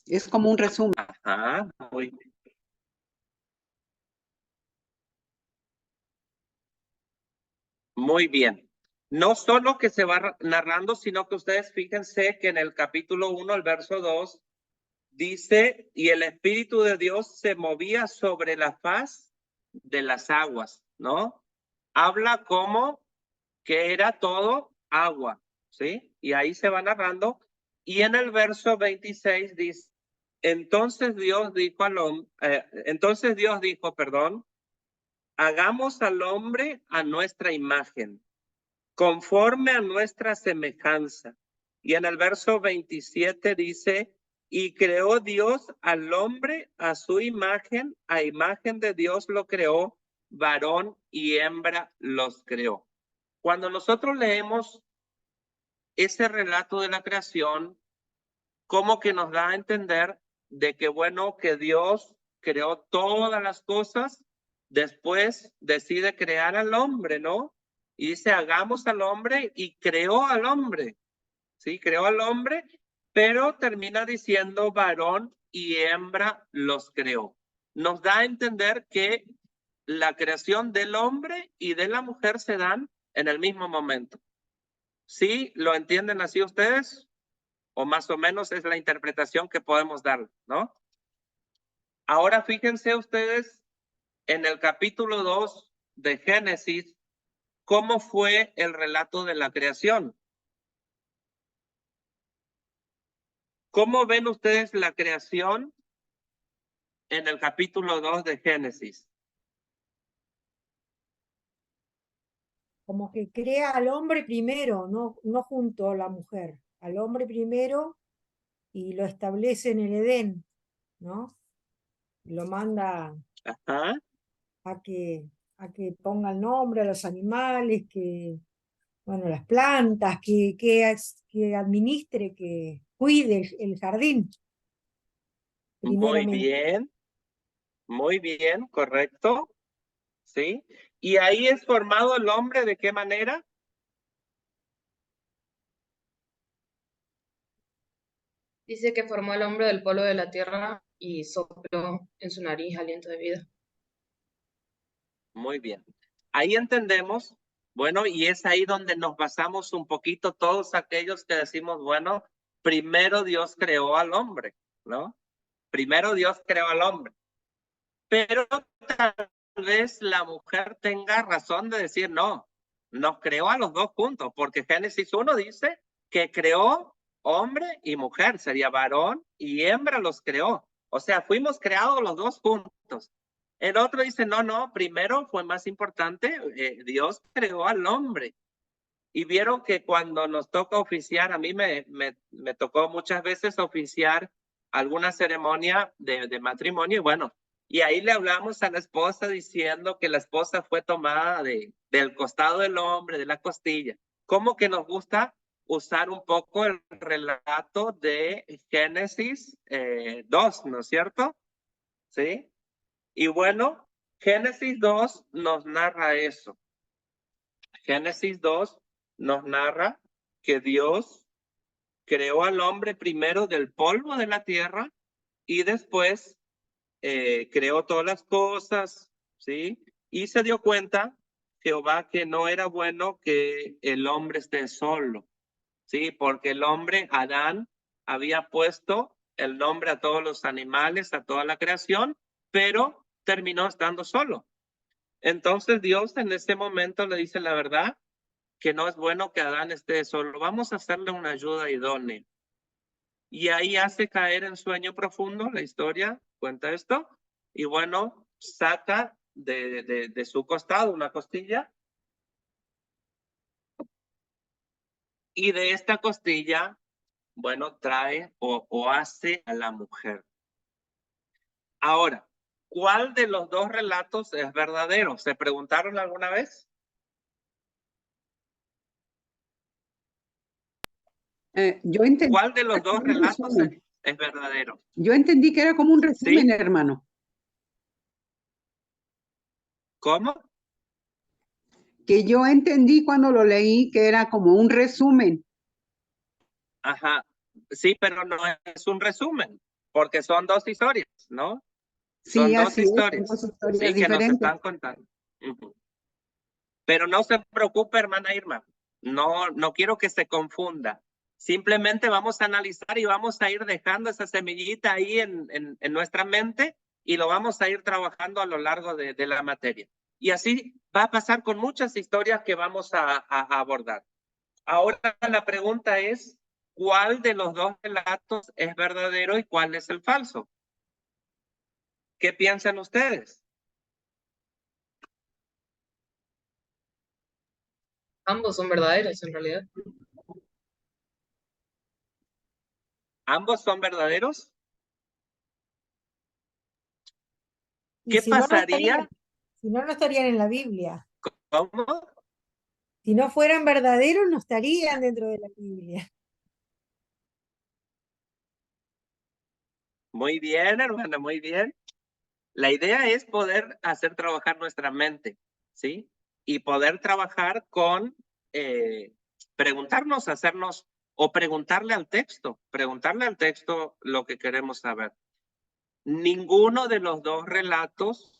Es como un resumen. Ajá, muy bien. Muy bien. No solo que se va narrando, sino que ustedes fíjense que en el capítulo 1, el verso 2, dice, y el Espíritu de Dios se movía sobre la faz de las aguas, ¿no? Habla como que era todo agua, ¿sí? Y ahí se va narrando. Y en el verso 26 dice, entonces Dios dijo, hagamos al hombre a nuestra imagen, conforme a nuestra semejanza. Y en el verso 27 dice, y creó Dios al hombre a su imagen, a imagen de Dios lo creó, varón y hembra los creó. Cuando nosotros leemos ese relato de la creación, como que nos da a entender de que, bueno, que Dios creó todas las cosas, después decide crear al hombre, ¿no? Y dice, hagamos al hombre, y creó al hombre, ¿sí? Creó al hombre, pero termina diciendo varón y hembra los creó. Nos da a entender que la creación del hombre y de la mujer se dan en el mismo momento. ¿Sí? ¿Lo entienden así ustedes? O más o menos es la interpretación que podemos dar, ¿no? Ahora fíjense ustedes en el capítulo 2 de Génesis, ¿cómo fue el relato de la creación? ¿Cómo ven ustedes la creación en el capítulo 2 de Génesis? Como que crea al hombre primero, no junto a la mujer, al hombre primero y lo establece en el Edén, ¿no? Lo manda Ajá. a que ponga el nombre a los animales, que, bueno, las plantas, que administre, que cuide el jardín. Muy bien, correcto. ¿Sí? Y ahí es formado el hombre, ¿de qué manera? Dice que formó al hombre del polvo de la tierra y sopló en su nariz aliento de vida. Muy bien. Ahí entendemos, bueno, y es ahí donde nos basamos un poquito todos aquellos que decimos, bueno, primero Dios creó al hombre, ¿no? Primero Dios creó al hombre. Pero tal vez la mujer tenga razón de decir, no, nos creó a los dos juntos, porque Génesis 1 dice que creó hombre y mujer, sería varón y hembra los creó. O sea, fuimos creados los dos juntos. El otro dice, no, primero fue más importante, Dios creó al hombre. Y vieron que cuando nos toca oficiar, a mí me tocó muchas veces oficiar alguna ceremonia de matrimonio, y bueno, y ahí le hablamos a la esposa diciendo que la esposa fue tomada del costado del hombre, de la costilla. Como que nos gusta usar un poco el relato de Génesis 2, ¿no es cierto? ¿Sí? Y bueno, Génesis 2 nos narra eso. Génesis 2 nos narra que Dios creó al hombre primero del polvo de la tierra y después creó todas las cosas, ¿sí? Y se dio cuenta Jehová que no era bueno que el hombre esté solo, ¿sí? Porque el hombre, Adán, había puesto el nombre a todos los animales, a toda la creación, pero terminó estando solo. Entonces Dios en ese momento le dice la verdad, que no es bueno que Adán esté solo, vamos a hacerle una ayuda idónea. Y ahí hace caer en sueño profundo, la historia cuenta esto, y bueno, saca de su costado una costilla, y de esta costilla, bueno, trae o hace a la mujer. Ahora, ¿cuál de los dos relatos es verdadero? ¿Se preguntaron alguna vez? Yo entendí. ¿Cuál de los dos relatos es verdadero? Yo entendí que era como un resumen, ¿Sí? hermano. ¿Cómo? Que yo entendí cuando lo leí que era como un resumen. Ajá, sí, pero no es un resumen, porque son dos historias, ¿no? Son Sí, dos así es, son historias, dos historias sí, que nos diferentes. están contando. Pero no se preocupe, hermana Irma, no quiero que se confunda. Simplemente vamos a analizar y vamos a ir dejando esa semillita ahí en nuestra mente y lo vamos a ir trabajando a lo largo de la materia. Y así va a pasar con muchas historias que vamos a abordar. Ahora la pregunta es, ¿cuál de los dos relatos es verdadero y cuál es el falso? ¿Qué piensan ustedes? Ambos son verdaderos en realidad. ¿Ambos son verdaderos? Y ¿Qué si no, pasaría? si no, no estarían en la Biblia. ¿Cómo? Si no fueran verdaderos, no estarían dentro de la Biblia. Muy bien, hermana, muy bien. La idea es poder hacer trabajar nuestra mente, ¿sí? Y poder trabajar con preguntarnos, hacernos o preguntarle al texto lo que queremos saber. Ninguno de los dos relatos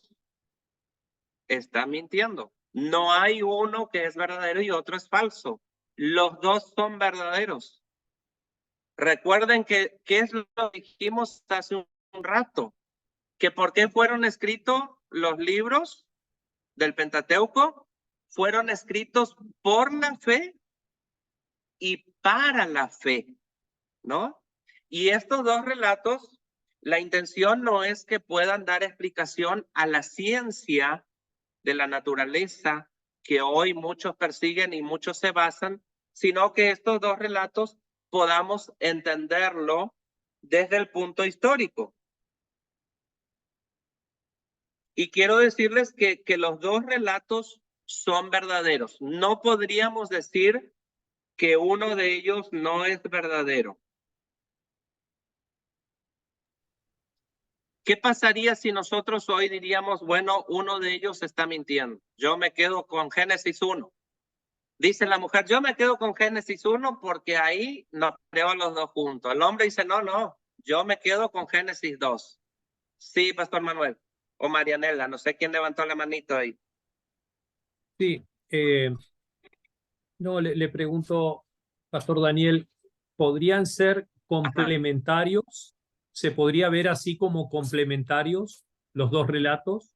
está mintiendo. No hay uno que es verdadero y otro es falso. Los dos son verdaderos. Recuerden que ¿qué es lo que dijimos hace un rato? Que por qué fueron escritos los libros del Pentateuco, fueron escritos por la fe y para la fe, ¿no? Y estos dos relatos, la intención no es que puedan dar explicación a la ciencia de la naturaleza que hoy muchos persiguen y muchos se basan, sino que estos dos relatos podamos entenderlo desde el punto histórico. Y quiero decirles que los dos relatos son verdaderos. No podríamos decir que uno de ellos no es verdadero. ¿Qué pasaría si nosotros hoy diríamos, bueno, uno de ellos está mintiendo? Yo me quedo con Génesis 1. Dice la mujer, yo me quedo con Génesis 1 porque ahí nos creo los dos juntos. El hombre dice, no, yo me quedo con Génesis 2. Sí, Pastor Manuel o Marianela, no sé quién levantó la manito ahí. Sí, no, le pregunto, Pastor Daniel, ¿podrían ser complementarios? ¿Se podría ver así como complementarios los dos relatos?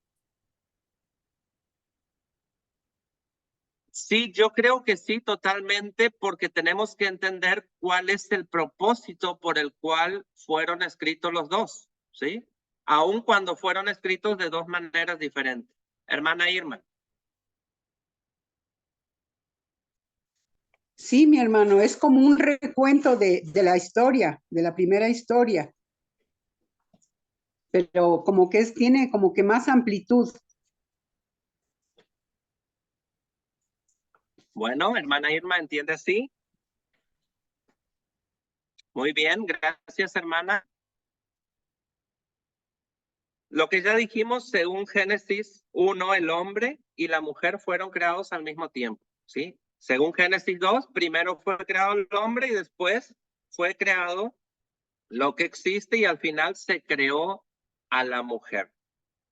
Sí, yo creo que sí, totalmente, porque tenemos que entender cuál es el propósito por el cual fueron escritos los dos, ¿sí? Aun cuando fueron escritos de dos maneras diferentes. Hermana Irma. Sí, mi hermano, es como un recuento de la historia, de la primera historia, pero como que tiene como que más amplitud. Bueno, hermana Irma, ¿entiende así? Muy bien, gracias, hermana. Lo que ya dijimos, según Génesis 1, el hombre y la mujer fueron creados al mismo tiempo, ¿sí? Según Génesis 2, primero fue creado el hombre y después fue creado lo que existe y al final se creó a la mujer.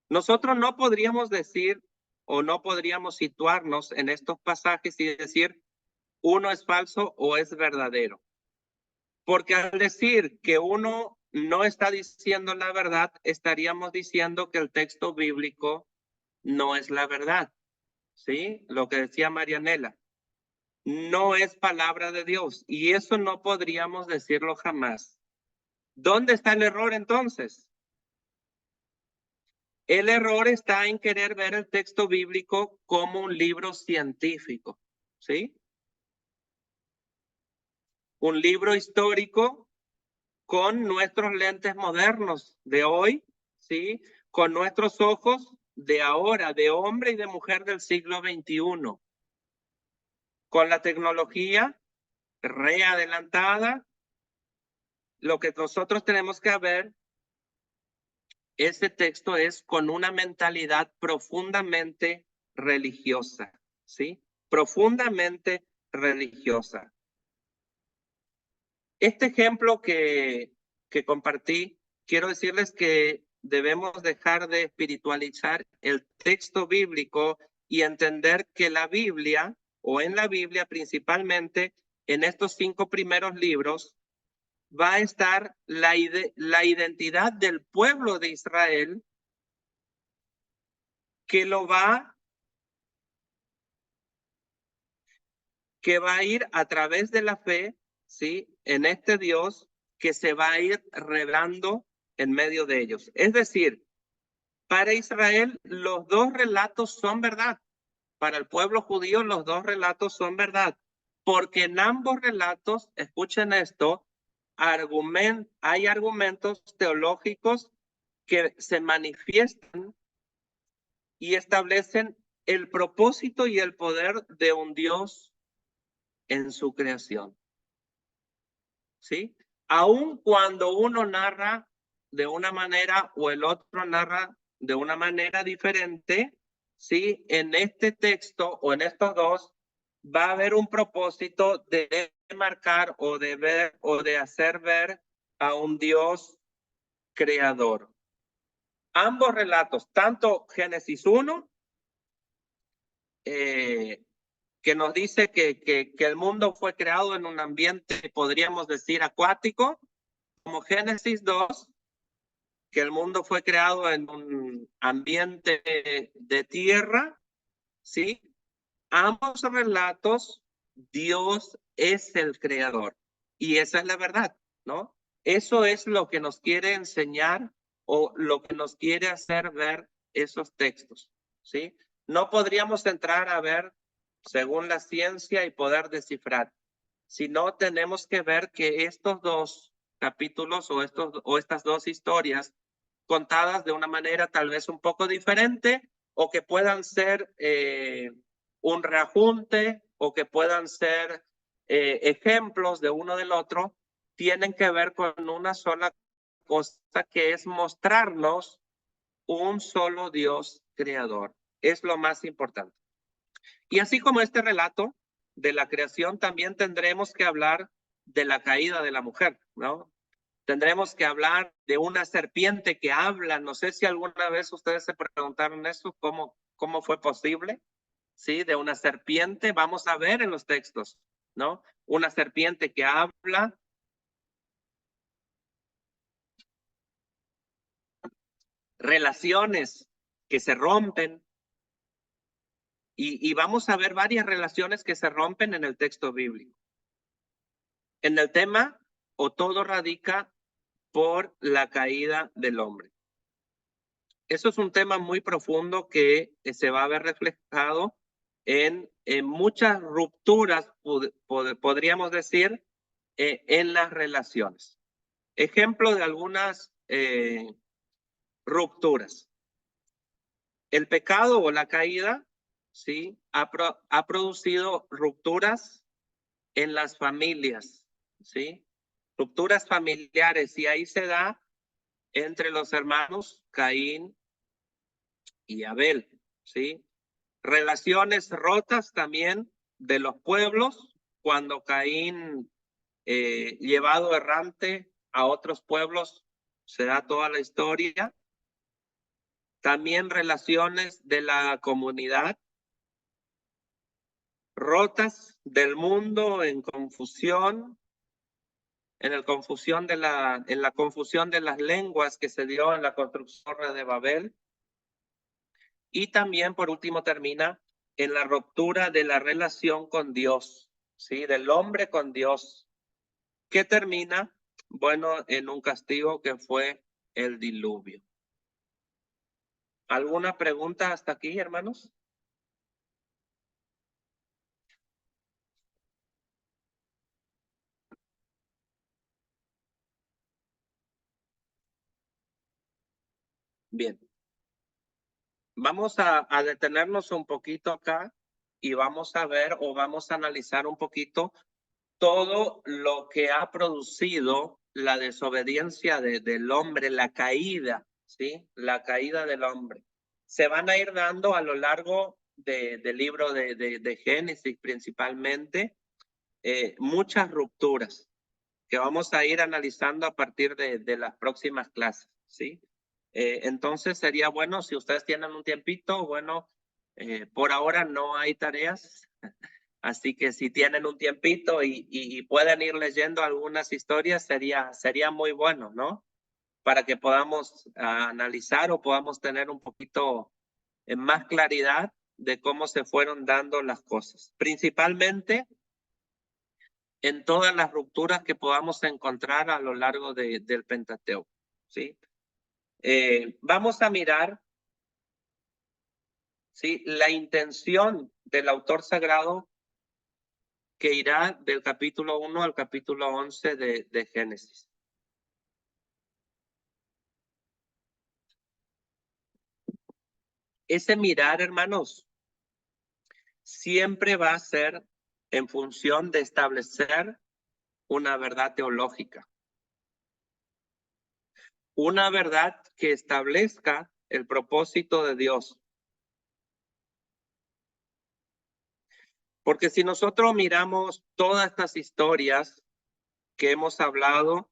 Nosotros no podríamos decir o no podríamos situarnos en estos pasajes y decir uno es falso o es verdadero. Porque al decir que uno no está diciendo la verdad, estaríamos diciendo que el texto bíblico no es la verdad. ¿Sí? Lo que decía Marianela. No es palabra de Dios y eso no podríamos decirlo jamás. ¿Dónde está el error entonces? El error está en querer ver el texto bíblico como un libro científico, ¿sí? Un libro histórico con nuestros lentes modernos de hoy, ¿sí? Con nuestros ojos de ahora, de hombre y de mujer del siglo XXI. Con la tecnología readelantada, lo que nosotros tenemos que ver, este texto es con una mentalidad profundamente religiosa, ¿sí? Profundamente religiosa. Este ejemplo que compartí, quiero decirles que debemos dejar de espiritualizar el texto bíblico y entender que la Biblia, o en la Biblia principalmente, en estos 5 primeros libros, va a estar la identidad del pueblo de Israel que va a ir a través de la fe, ¿sí? En este Dios que se va a ir revelando en medio de ellos. Es decir, para Israel los dos relatos son verdad. Para el pueblo judío los dos relatos son verdad. Porque en ambos relatos, escuchen esto, hay argumentos teológicos que se manifiestan y establecen el propósito y el poder de un Dios en su creación. ¿Sí? Aun cuando uno narra de una manera o el otro narra de una manera diferente, ¿sí? En este texto o en estos dos va a haber un propósito de marcar o de ver o de hacer ver a un Dios creador. Ambos relatos, tanto Génesis 1, que nos dice que el mundo fue creado en un ambiente, podríamos decir, acuático, como Génesis 2, que el mundo fue creado en un ambiente de tierra, ¿sí? Ambos relatos, Dios es el creador. Y esa es la verdad, ¿no? Eso es lo que nos quiere enseñar o lo que nos quiere hacer ver esos textos, ¿sí? No podríamos entrar a ver según la ciencia y poder descifrar, sino tenemos que ver que estos dos capítulos o estas dos historias contadas de una manera tal vez un poco diferente o que puedan ser un reajunte o que puedan ser ejemplos de uno del otro, tienen que ver con una sola cosa que es mostrarnos un solo Dios creador. Es lo más importante. Y así como este relato de la creación, también tendremos que hablar de la caída de la mujer, ¿no? Tendremos que hablar de una serpiente que habla. No sé si alguna vez ustedes se preguntaron eso, cómo fue posible, ¿sí? De una serpiente, vamos a ver en los textos, ¿no? Una serpiente que habla. Relaciones que se rompen. Y vamos a ver varias relaciones que se rompen en el texto bíblico. En el tema, o todo radica por la caída del hombre. Eso es un tema muy profundo que se va a ver reflejado en muchas rupturas, podríamos decir, en las relaciones. Ejemplo de algunas rupturas. El pecado o la caída, ¿sí? Ha producido rupturas en las familias, ¿sí? Rupturas familiares, y ahí se da entre los hermanos Caín y Abel, ¿sí? Relaciones rotas también de los pueblos, cuando Caín, llevado errante a otros pueblos, se da toda la historia. También relaciones de la comunidad, rotas del mundo en confusión, en la confusión de las lenguas que se dio en la construcción de Babel. Y también, por último, termina en la ruptura de la relación con Dios, ¿sí? Del hombre con Dios. ¿Qué termina? Bueno, en un castigo que fue el diluvio. ¿Alguna pregunta hasta aquí, hermanos? Bien. Vamos a detenernos un poquito acá y vamos a ver o vamos a analizar un poquito todo lo que ha producido la desobediencia del hombre, la caída, ¿sí? La caída del hombre. Se van a ir dando a lo largo del libro de Génesis principalmente muchas rupturas que vamos a ir analizando a partir de las próximas clases, ¿sí? Entonces sería bueno si ustedes tienen un tiempito, bueno, por ahora no hay tareas, así que si tienen un tiempito y pueden ir leyendo algunas historias, sería muy bueno, ¿no? Para que podamos analizar o podamos tener un poquito más claridad de cómo se fueron dando las cosas. Principalmente en todas las rupturas que podamos encontrar a lo largo del Pentateuco, ¿sí? Vamos a mirar, ¿sí? La intención del autor sagrado que irá del capítulo 1 al capítulo 11 de Génesis. Ese mirar, hermanos, siempre va a ser en función de establecer una verdad teológica. Una verdad que establezca el propósito de Dios. Porque si nosotros miramos todas estas historias que hemos hablado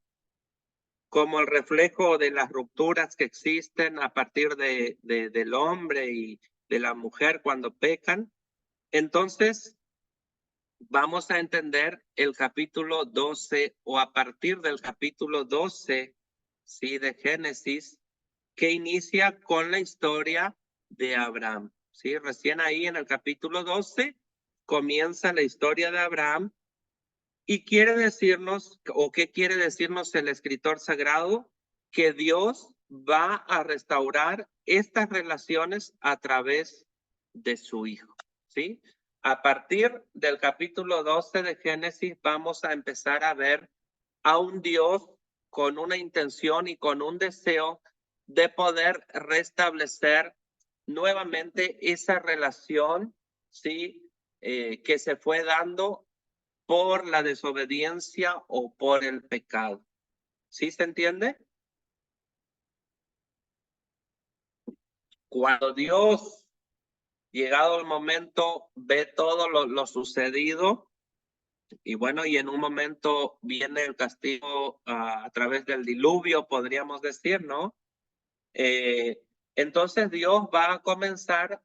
como el reflejo de las rupturas que existen a partir del hombre y de la mujer cuando pecan, entonces vamos a entender el capítulo 12 o a partir del capítulo 12, ¿sí? De Génesis, que inicia con la historia de Abraham, ¿sí? Recién ahí en el capítulo 12 comienza la historia de Abraham y quiere decirnos, o qué quiere decirnos el escritor sagrado, que Dios va a restaurar estas relaciones a través de su Hijo, ¿sí? A partir del capítulo 12 de Génesis vamos a empezar a ver a un Dios con una intención y con un deseo de poder restablecer nuevamente esa relación, ¿sí? Que se fue dando por la desobediencia o por el pecado. ¿Sí se entiende? Cuando Dios, llegado el momento, ve todo lo sucedido, y bueno, y en un momento viene el castigo a través del diluvio, podríamos decir, ¿no? Entonces Dios va a comenzar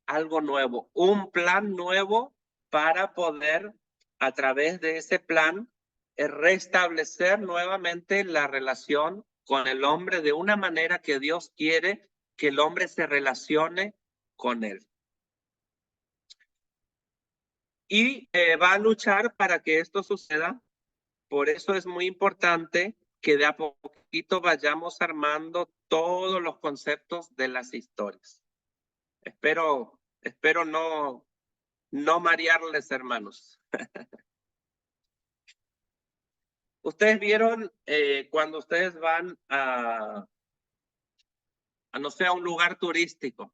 algo nuevo, un plan nuevo para poder, a través de ese plan, restablecer nuevamente la relación con el hombre de una manera que Dios quiere que el hombre se relacione con él. Y va a luchar para que esto suceda. Por eso es muy importante que de a poquito vayamos armando todos los conceptos de las historias. Espero no marearles, hermanos. Ustedes vieron cuando ustedes van no sé, a un lugar turístico.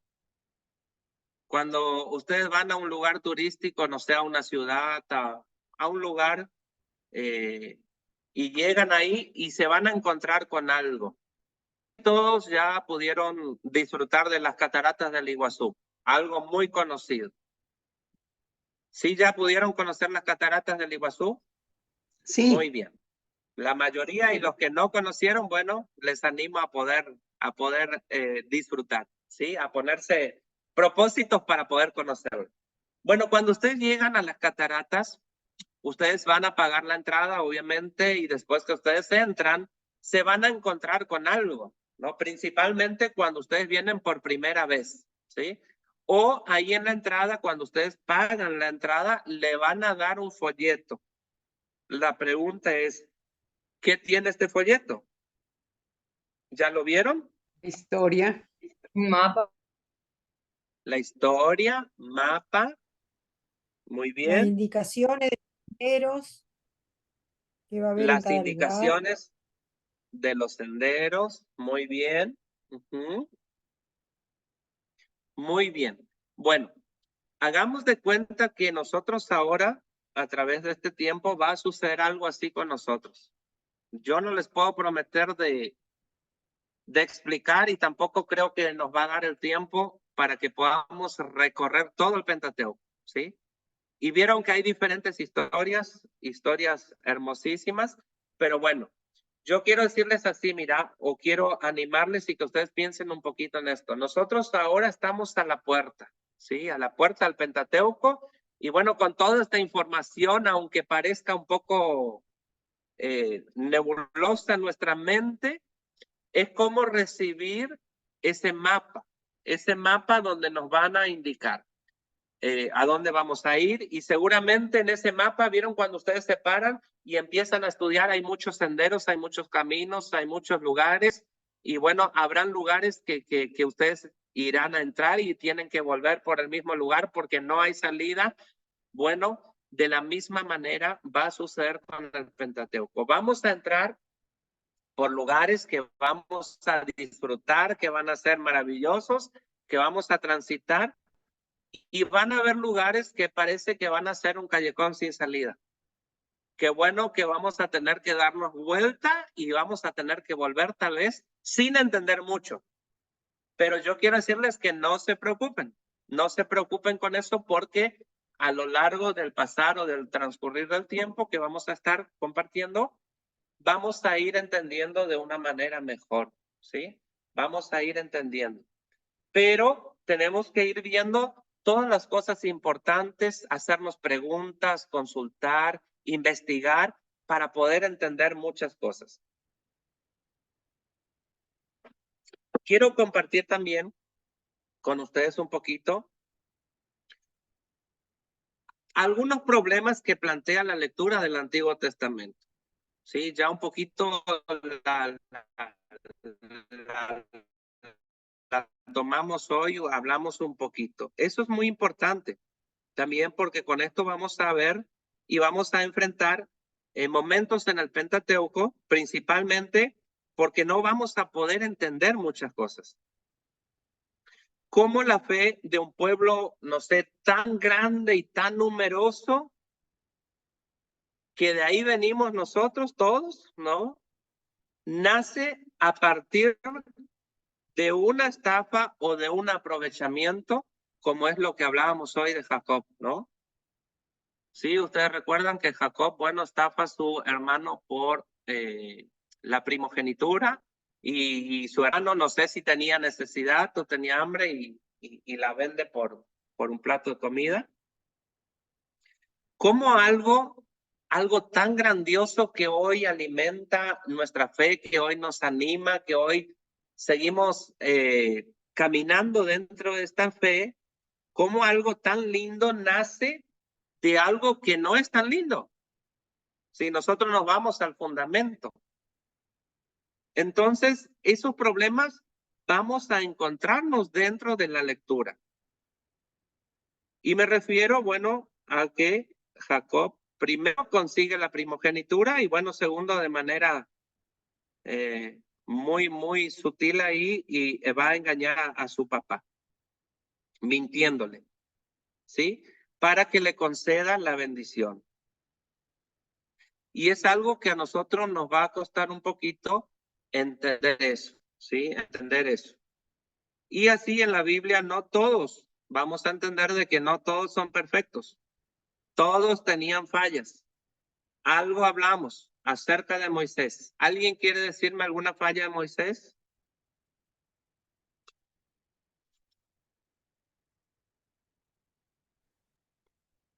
Cuando ustedes van a un lugar turístico, no sé, a una ciudad, a un lugar, y llegan ahí y se van a encontrar con algo. Todos ya pudieron disfrutar de las cataratas del Iguazú, algo muy conocido. ¿Sí ya pudieron conocer las cataratas del Iguazú? Sí. Muy bien. La mayoría, y los que no conocieron, bueno, les animo a poder disfrutar, ¿sí? A ponerse propósitos para poder conocerlo. Bueno, cuando ustedes llegan a las cataratas, ustedes van a pagar la entrada, obviamente, y después que ustedes entran, se van a encontrar con algo, ¿no? Principalmente cuando ustedes vienen por primera vez, ¿sí? O ahí en la entrada, cuando ustedes pagan la entrada, le van a dar un folleto. La pregunta es, ¿qué tiene este folleto? ¿Ya lo vieron? Historia. Un mapa. La historia, mapa. Muy Las bien. indicaciones de senderos que va a haber en Las cada indicaciones de los senderos. Muy bien. Muy bien. Bueno, hagamos de cuenta que nosotros ahora, a través de este tiempo, va a suceder algo así con nosotros. Yo no les puedo prometer de explicar y tampoco creo que nos va a dar el tiempo para que podamos recorrer todo el Pentateuco, ¿sí? Y vieron que hay diferentes historias hermosísimas, pero bueno, yo quiero decirles así, mira, o quiero animarles y que ustedes piensen un poquito en esto. Nosotros ahora estamos a la puerta, ¿sí? A la puerta del Pentateuco, y bueno, con toda esta información, aunque parezca un poco nebulosa en nuestra mente, es como recibir ese mapa donde nos van a indicar a dónde vamos a ir, y seguramente en ese mapa, vieron cuando ustedes se paran y empiezan a estudiar, hay muchos senderos, hay muchos caminos, hay muchos lugares, y bueno, habrán lugares que ustedes irán a entrar y tienen que volver por el mismo lugar porque no hay salida. Bueno, de la misma manera va a suceder con el Pentateuco. Vamos a entrar por lugares que vamos a disfrutar, que van a ser maravillosos, que vamos a transitar, y van a haber lugares que parece que van a ser un callejón sin salida. Qué bueno que vamos a tener que darnos vuelta y vamos a tener que volver tal vez sin entender mucho. Pero yo quiero decirles que no se preocupen con eso, porque a lo largo del pasar o del transcurrir del tiempo que vamos a estar compartiendo, vamos a ir entendiendo de una manera mejor, ¿sí? Vamos a ir entendiendo. Pero tenemos que ir viendo todas las cosas importantes, hacernos preguntas, consultar, investigar para poder entender muchas cosas. Quiero compartir también con ustedes un poquito algunos problemas que plantea la lectura del Antiguo Testamento. Sí, ya un poquito la tomamos hoy, o hablamos un poquito. Eso es muy importante también, porque con esto vamos a ver y vamos a enfrentar momentos en el Pentateuco, principalmente porque no vamos a poder entender muchas cosas. Cómo la fe de un pueblo, no sé, tan grande y tan numeroso, que de ahí venimos nosotros todos, ¿no? Nace a partir de una estafa o de un aprovechamiento, como es lo que hablábamos hoy de Jacob, ¿no? Sí, ustedes recuerdan que Jacob, bueno, estafa a su hermano por la primogenitura, y su hermano no sé si tenía necesidad o tenía hambre y la vende por un plato de comida. ¿Cómo algo tan grandioso que hoy alimenta nuestra fe, que hoy nos anima, que hoy seguimos caminando dentro de esta fe, cómo algo tan lindo nace de algo que no es tan lindo? Si nosotros nos vamos al fundamento, Entonces, esos problemas vamos a encontrarnos dentro de la lectura. Y me refiero, bueno, a que Jacob primero consigue la primogenitura y bueno, segundo, de manera muy sutil ahí y va a engañar a su papá, mintiéndole, ¿sí? Para que le conceda la bendición. Y es algo que a nosotros nos va a costar un poquito entender eso, ¿sí? Entender eso. Y así en la Biblia no todos, vamos a entender de que no todos son perfectos. Todos tenían fallas. Algo hablamos acerca de Moisés. ¿Alguien quiere decirme alguna falla de Moisés?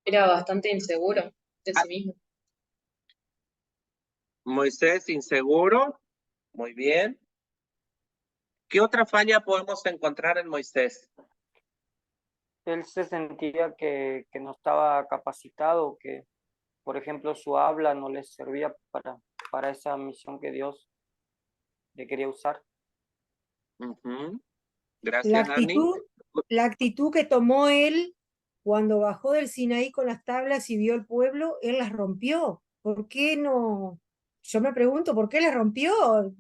Era bastante inseguro de sí mismo. Moisés inseguro. Muy bien. ¿Qué otra falla podemos encontrar en Moisés? Él se sentía que no estaba capacitado, que, por ejemplo, su habla no le servía para esa misión que Dios le quería usar. Gracias, Dani. La actitud que tomó él cuando bajó del Sinaí con las tablas y vio el pueblo, él las rompió. ¿Por qué no? Yo me pregunto, ¿por qué las rompió?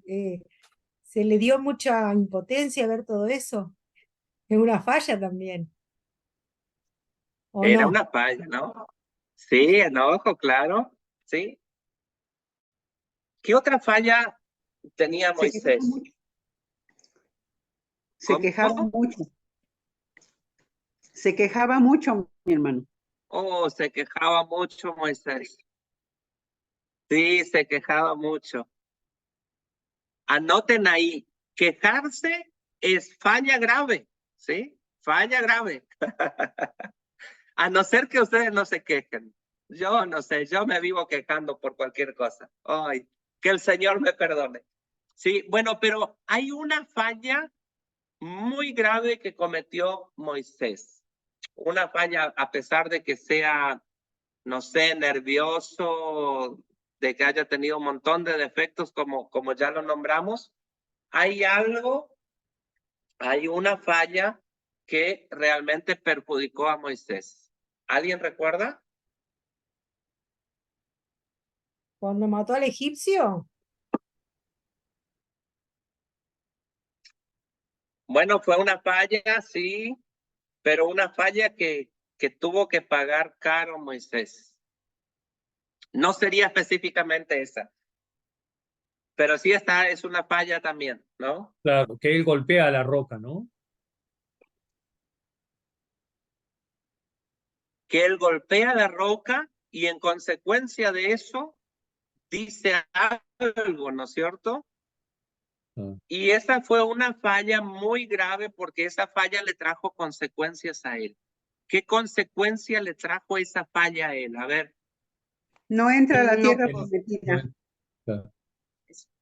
¿Se le dio mucha impotencia ver todo eso? Es una falla también. ¿O Era no? una falla, ¿no? Sí, enojo, claro. Sí. ¿Qué otra falla tenía Moisés? Se quejaba mucho. Se quejaba mucho, mi hermano. Oh, se quejaba mucho Moisés. Sí, se quejaba mucho. Anoten ahí, quejarse es falla grave, ¿sí? Falla grave. A no ser que ustedes no se quejen. Yo no sé, yo me vivo quejando por cualquier cosa. Ay, que el Señor me perdone. Sí, bueno, pero hay una falla muy grave que cometió Moisés. Una falla, a pesar de que sea, no sé, nervioso, de que haya tenido un montón de defectos como ya lo nombramos, hay una falla que realmente perjudicó a Moisés. ¿Alguien recuerda? Cuando mató al egipcio. Bueno, fue una falla, sí, pero una falla que tuvo que pagar caro Moisés. No sería específicamente esa, pero sí es una falla también, ¿no? Claro, que él golpea a la roca, ¿no? Que él golpea la roca y en consecuencia de eso dice algo, ¿no es cierto? Y esa fue una falla muy grave porque esa falla le trajo consecuencias a él. ¿Qué consecuencia le trajo esa falla a él? A ver. No entra a la tierra prometida.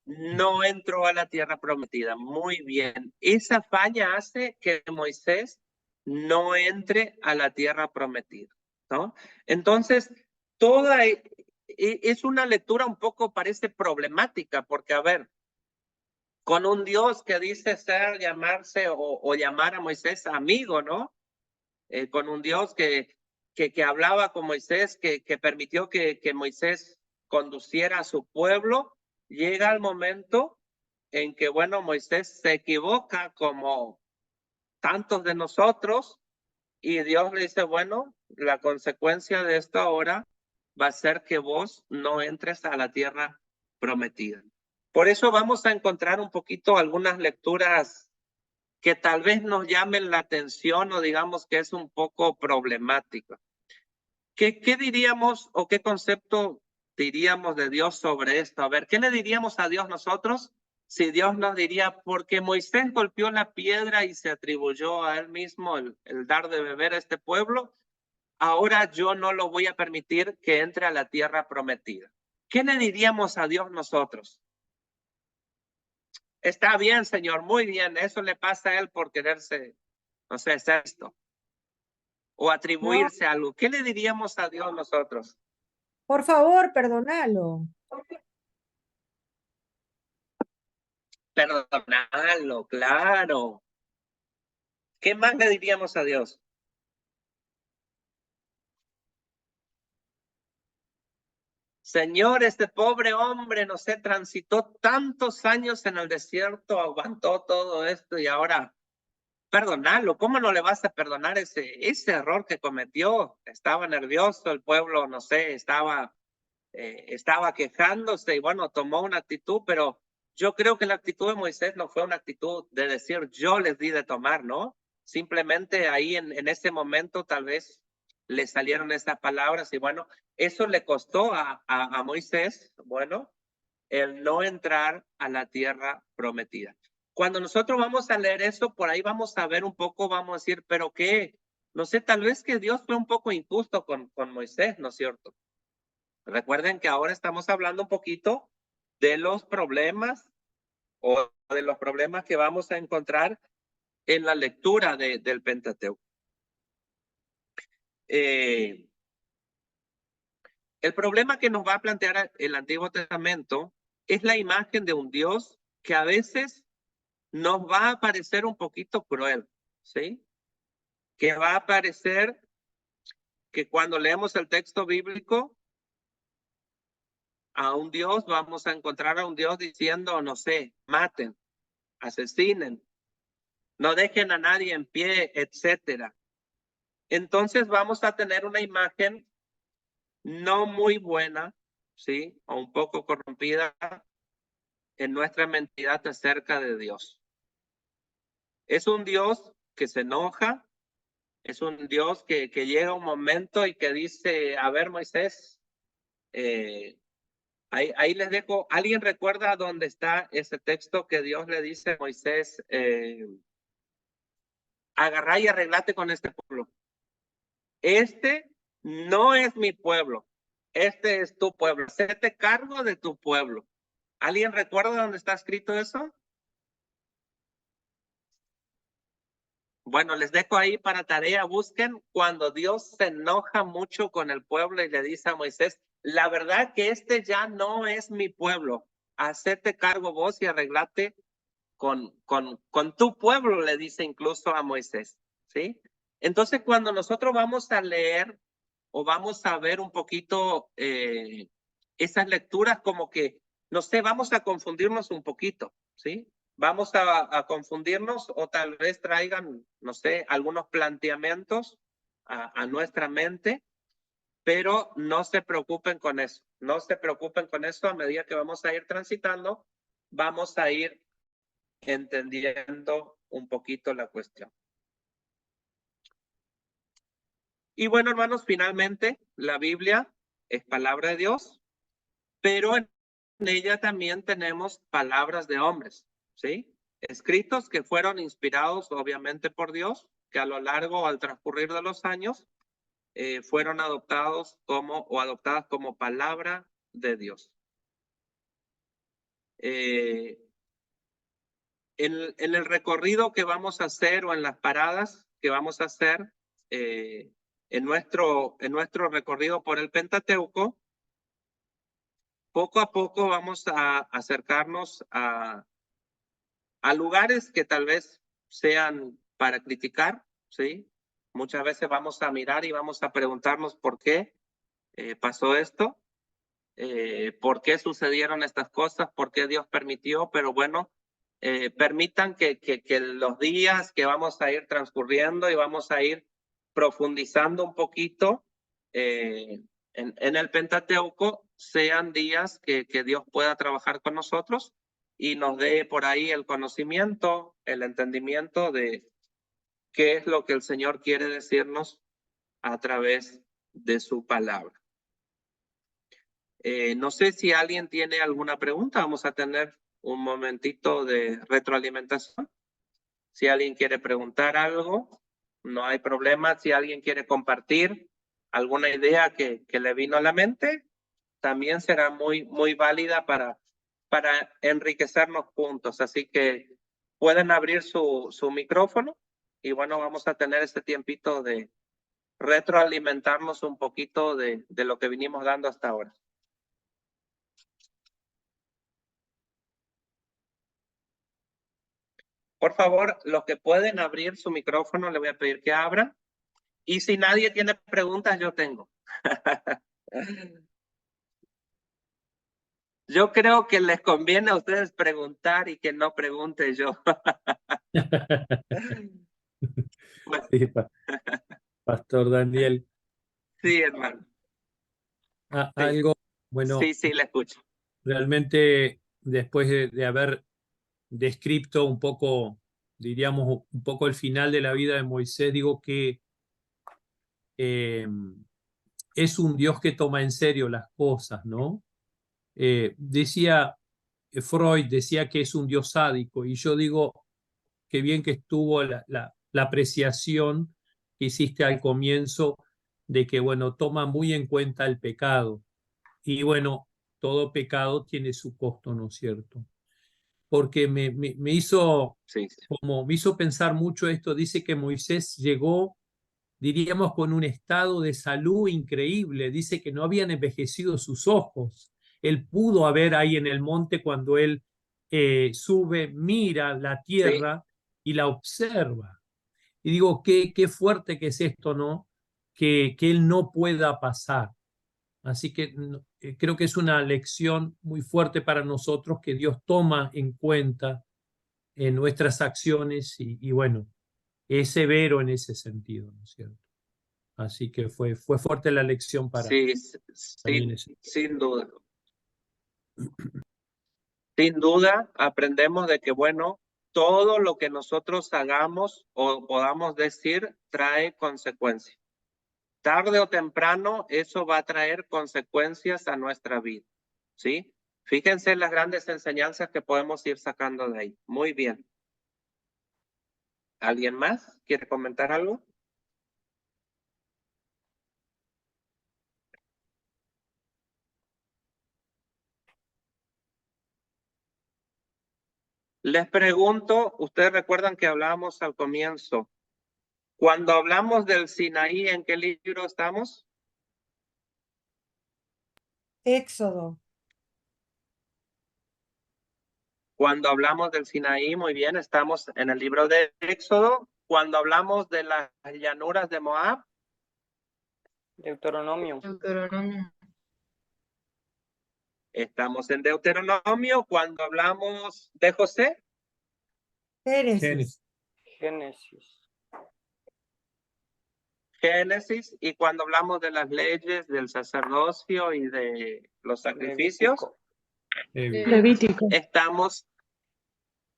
No entró a la tierra prometida. Muy bien. Esa falla hace que Moisés no entre a la tierra prometida, ¿no? Entonces, es una lectura un poco, parece problemática, porque, a ver, con un Dios que dice llamarse o llamar a Moisés amigo, ¿no? Con un Dios que hablaba con Moisés, que permitió que Moisés conduciera a su pueblo, llega el momento en que, bueno, Moisés se equivoca como tantos de nosotros y Dios le dice, bueno, la consecuencia de esto ahora va a ser que vos no entres a la tierra prometida. Por eso vamos a encontrar un poquito algunas lecturas que tal vez nos llamen la atención o digamos que es un poco problemática. ¿Qué diríamos o qué concepto diríamos de Dios sobre esto? A ver, ¿qué le diríamos a Dios nosotros si Dios nos diría, porque Moisés golpeó la piedra y se atribuyó a él mismo el dar de beber a este pueblo, ahora yo no lo voy a permitir que entre a la tierra prometida? ¿Qué le diríamos a Dios nosotros? Está bien, Señor, muy bien. Eso le pasa a él por quererse, no sé, ser esto. O atribuirse a algo. ¿Qué le diríamos a Dios nosotros? Por favor, perdónalo. Perdonarlo, claro. ¿Qué más le diríamos a Dios? Señor, este pobre hombre, no sé, transitó tantos años en el desierto, aguantó todo esto y ahora perdonarlo. ¿Cómo no le vas a perdonar ese error que cometió? Estaba nervioso, el pueblo, no sé, estaba quejándose y bueno, tomó una actitud, pero yo creo que la actitud de Moisés no fue una actitud de decir yo les di de tomar, ¿no? Simplemente ahí en ese momento tal vez le salieron esas palabras y bueno, eso le costó a Moisés, bueno, el no entrar a la tierra prometida. Cuando nosotros vamos a leer eso, por ahí vamos a ver un poco, vamos a decir, pero qué, no sé, tal vez que Dios fue un poco injusto con Moisés, ¿no es cierto? Recuerden que ahora estamos hablando un poquito de los problemas o de los problemas que vamos a encontrar en la lectura del Pentateuco. El problema que nos va a plantear el Antiguo Testamento es la imagen de un Dios que a veces nos va a parecer un poquito cruel, ¿sí? Que va a parecer que cuando leemos el texto bíblico, a un Dios vamos a encontrar a un Dios diciendo, no sé, maten, asesinen, no dejen a nadie en pie, etcétera. Entonces vamos a tener una imagen no muy buena, ¿sí? O un poco corrompida en nuestra mentalidad acerca de Dios. Es un Dios que se enoja, es un Dios que llega un momento y que dice, a ver, Moisés, ahí les dejo, ¿alguien recuerda dónde está ese texto que Dios le dice a Moisés, agarrá y arreglate con este pueblo? Este no es mi pueblo, este es tu pueblo. Hacete cargo de tu pueblo. ¿Alguien recuerda dónde está escrito eso? Bueno, les dejo ahí para tarea. Busquen cuando Dios se enoja mucho con el pueblo y le dice a Moisés, la verdad que este ya no es mi pueblo. Hacete cargo vos y arreglate con tu pueblo, le dice incluso a Moisés, ¿sí? Entonces, cuando nosotros vamos a leer o vamos a ver un poquito esas lecturas como que, no sé, vamos a confundirnos un poquito, ¿sí? Vamos a confundirnos o tal vez traigan, no sé, algunos planteamientos a nuestra mente, pero no se preocupen con eso, no se preocupen con eso. A medida que vamos a ir transitando, vamos a ir entendiendo un poquito la cuestión. Y bueno, hermanos, finalmente la Biblia es palabra de Dios, pero en ella también tenemos palabras de hombres, ¿sí? Escritos que fueron inspirados obviamente por Dios, que a lo largo, al transcurrir de los años, fueron adoptadas como palabra de Dios. En el recorrido que vamos a hacer o en las paradas que vamos a hacer en nuestro recorrido por el Pentateuco, poco a poco vamos a acercarnos a lugares que tal vez sean para criticar, ¿sí? Muchas veces vamos a mirar y vamos a preguntarnos por qué pasó esto, por qué sucedieron estas cosas, por qué Dios permitió, pero bueno, permitan que los días que vamos a ir transcurriendo y vamos a ir profundizando un poquito en el Pentateuco sean días que Dios pueda trabajar con nosotros y nos dé por ahí el conocimiento, el entendimiento de qué es lo que el Señor quiere decirnos a través de su palabra. No sé si alguien tiene alguna pregunta. Vamos a tener un momentito de retroalimentación. Si alguien quiere preguntar algo, no hay problema. Si alguien quiere compartir alguna idea que le vino a la mente, también será muy válida para enriquecernos juntos. Así que pueden abrir su micrófono y bueno, vamos a tener este tiempito de retroalimentarnos un poquito de lo que vinimos dando hasta ahora. Por favor, los que pueden abrir su micrófono, le voy a pedir que abran. Y si nadie tiene preguntas, yo tengo. Yo creo que les conviene a ustedes preguntar y que no pregunte yo. Bueno. Sí, Pastor Daniel. Sí, hermano. Sí. Algo, bueno, Sí, le escucho. Realmente después de haber descrito un poco, diríamos, un poco el final de la vida de Moisés, digo que es un Dios que toma en serio las cosas, ¿no? Decía Freud, decía que es un Dios sádico, y yo digo que bien que estuvo la apreciación que hiciste al comienzo de que, bueno, toma muy en cuenta el pecado. Y bueno, todo pecado tiene su costo, ¿no es cierto? Porque me hizo, como me hizo pensar mucho esto. Dice que Moisés llegó, diríamos, con un estado de salud increíble. Dice que no habían envejecido sus ojos. Él pudo ver ahí en el monte cuando él sube, mira la tierra y la observa. Y digo, qué fuerte que es esto, ¿no? Que él no pueda pasar. Así que creo que es una lección muy fuerte para nosotros que Dios toma en cuenta en nuestras acciones y bueno, es severo en ese sentido, ¿no es cierto? Así que fue fuerte la lección para Sí, sin duda. Sin duda, aprendemos de que, bueno, todo lo que nosotros hagamos o podamos decir trae consecuencias. Tarde o temprano, eso va a traer consecuencias a nuestra vida, ¿sí? Fíjense las grandes enseñanzas que podemos ir sacando de ahí. Muy bien. ¿Alguien más quiere comentar algo? Les pregunto, ustedes recuerdan que hablábamos al comienzo. Cuando hablamos del Sinaí, ¿en qué libro estamos? Éxodo. Cuando hablamos del Sinaí, muy bien, estamos en el libro de Éxodo. Cuando hablamos de las llanuras de Moab. Deuteronomio. Estamos en Deuteronomio. Cuando hablamos de José. Génesis. Génesis. Y cuando hablamos de las leyes del sacerdocio y de los sacrificios. Levítico. Estamos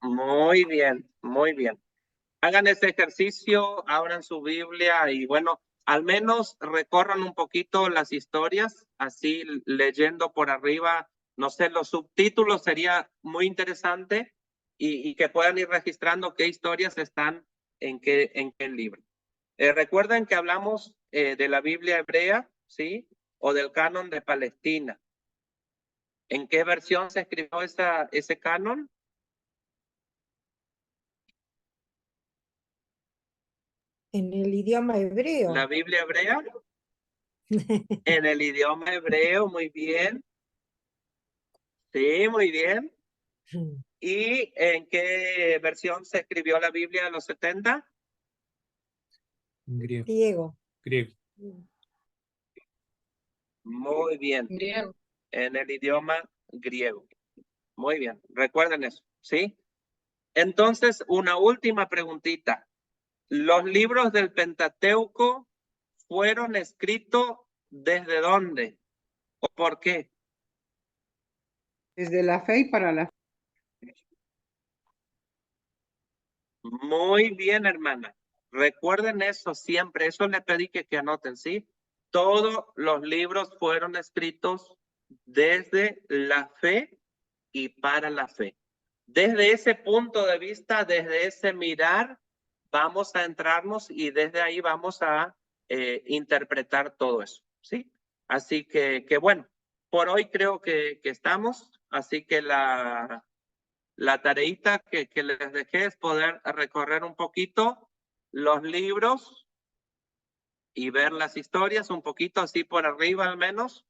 muy bien, muy bien. Hagan ese ejercicio, abran su Biblia y bueno, al menos recorran un poquito las historias, así leyendo por arriba, no sé, los subtítulos sería muy interesante y que puedan ir registrando qué historias están en qué libro. Recuerden que hablamos de la Biblia hebrea, ¿sí? O del canon de Palestina. ¿En qué versión se escribió ese canon? En el idioma hebreo. ¿La Biblia hebrea? En el idioma hebreo, muy bien. Sí, muy bien. ¿Y en qué versión se escribió la Biblia de los 70? Griego. Muy bien. Griego. En el idioma griego. Muy bien. Recuerden eso, ¿sí? Entonces, una última preguntita. ¿Los libros del Pentateuco fueron escritos desde dónde? ¿O por qué? Desde la fe y para la fe. Muy bien, hermana. Recuerden eso siempre. Eso le pedí que anoten, ¿sí? Todos los libros fueron escritos desde la fe y para la fe. Desde ese punto de vista, desde ese mirar, vamos a entrarnos y desde ahí vamos a interpretar todo eso, ¿sí? Así que bueno, por hoy creo que estamos. Así que la tareita que les dejé es poder recorrer un poquito los libros y ver las historias un poquito así por arriba al menos,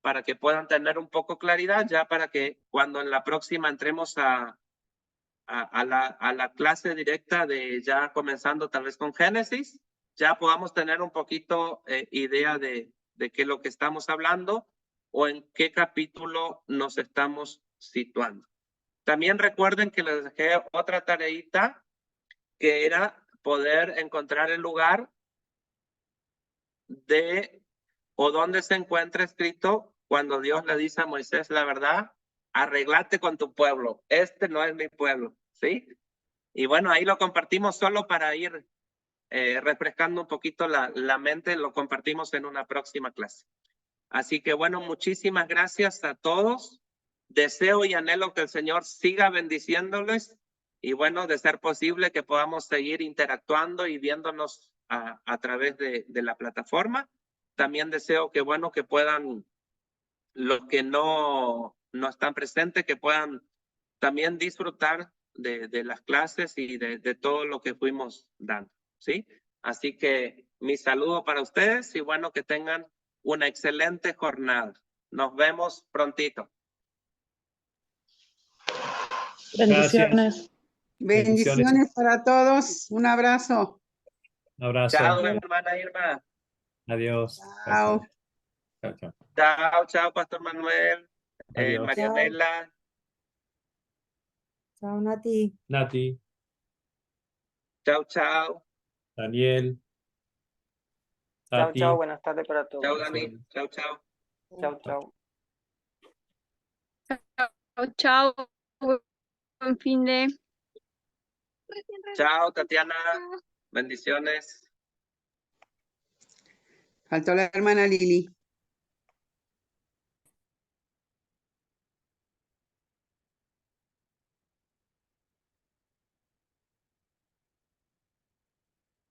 para que puedan tener un poco claridad ya para que cuando en la próxima entremos a a la clase directa de ya comenzando tal vez con Génesis, ya podamos tener un poquito idea de qué es lo que estamos hablando o en qué capítulo nos estamos situando. También recuerden que les dejé otra tareita que era poder encontrar el lugar de o donde se encuentra escrito cuando Dios le dice a Moisés la verdad, arreglate con tu pueblo, este no es mi pueblo, ¿sí? Y bueno, ahí lo compartimos solo para ir refrescando un poquito la mente, lo compartimos en una próxima clase. Así que bueno, muchísimas gracias a todos. Deseo y anhelo que el Señor siga bendiciéndoles y bueno, de ser posible que podamos seguir interactuando y viéndonos a través de la plataforma. También deseo que bueno, que puedan, los que no están presentes, que puedan también disfrutar de las clases y de todo lo que fuimos dando, ¿sí? Así que mi saludo para ustedes y bueno, que tengan una excelente jornada. Nos vemos prontito. Bendiciones. Bendiciones para todos. Un abrazo. Un abrazo. Chao, hermana Irma. Adiós. Chao. Chao, chao. Chao, chao, Pastor Manuel. Adiós. Marianela. Chao, Nati. Nati, Chao, chao. Daniel. Chao, Tati. chao, buenas tardes para todos. Chao, Dani. Chao, chao. Chao, chao. Chao, buen fin de. Chao, Tatiana. Bendiciones. Faltó la hermana Lili.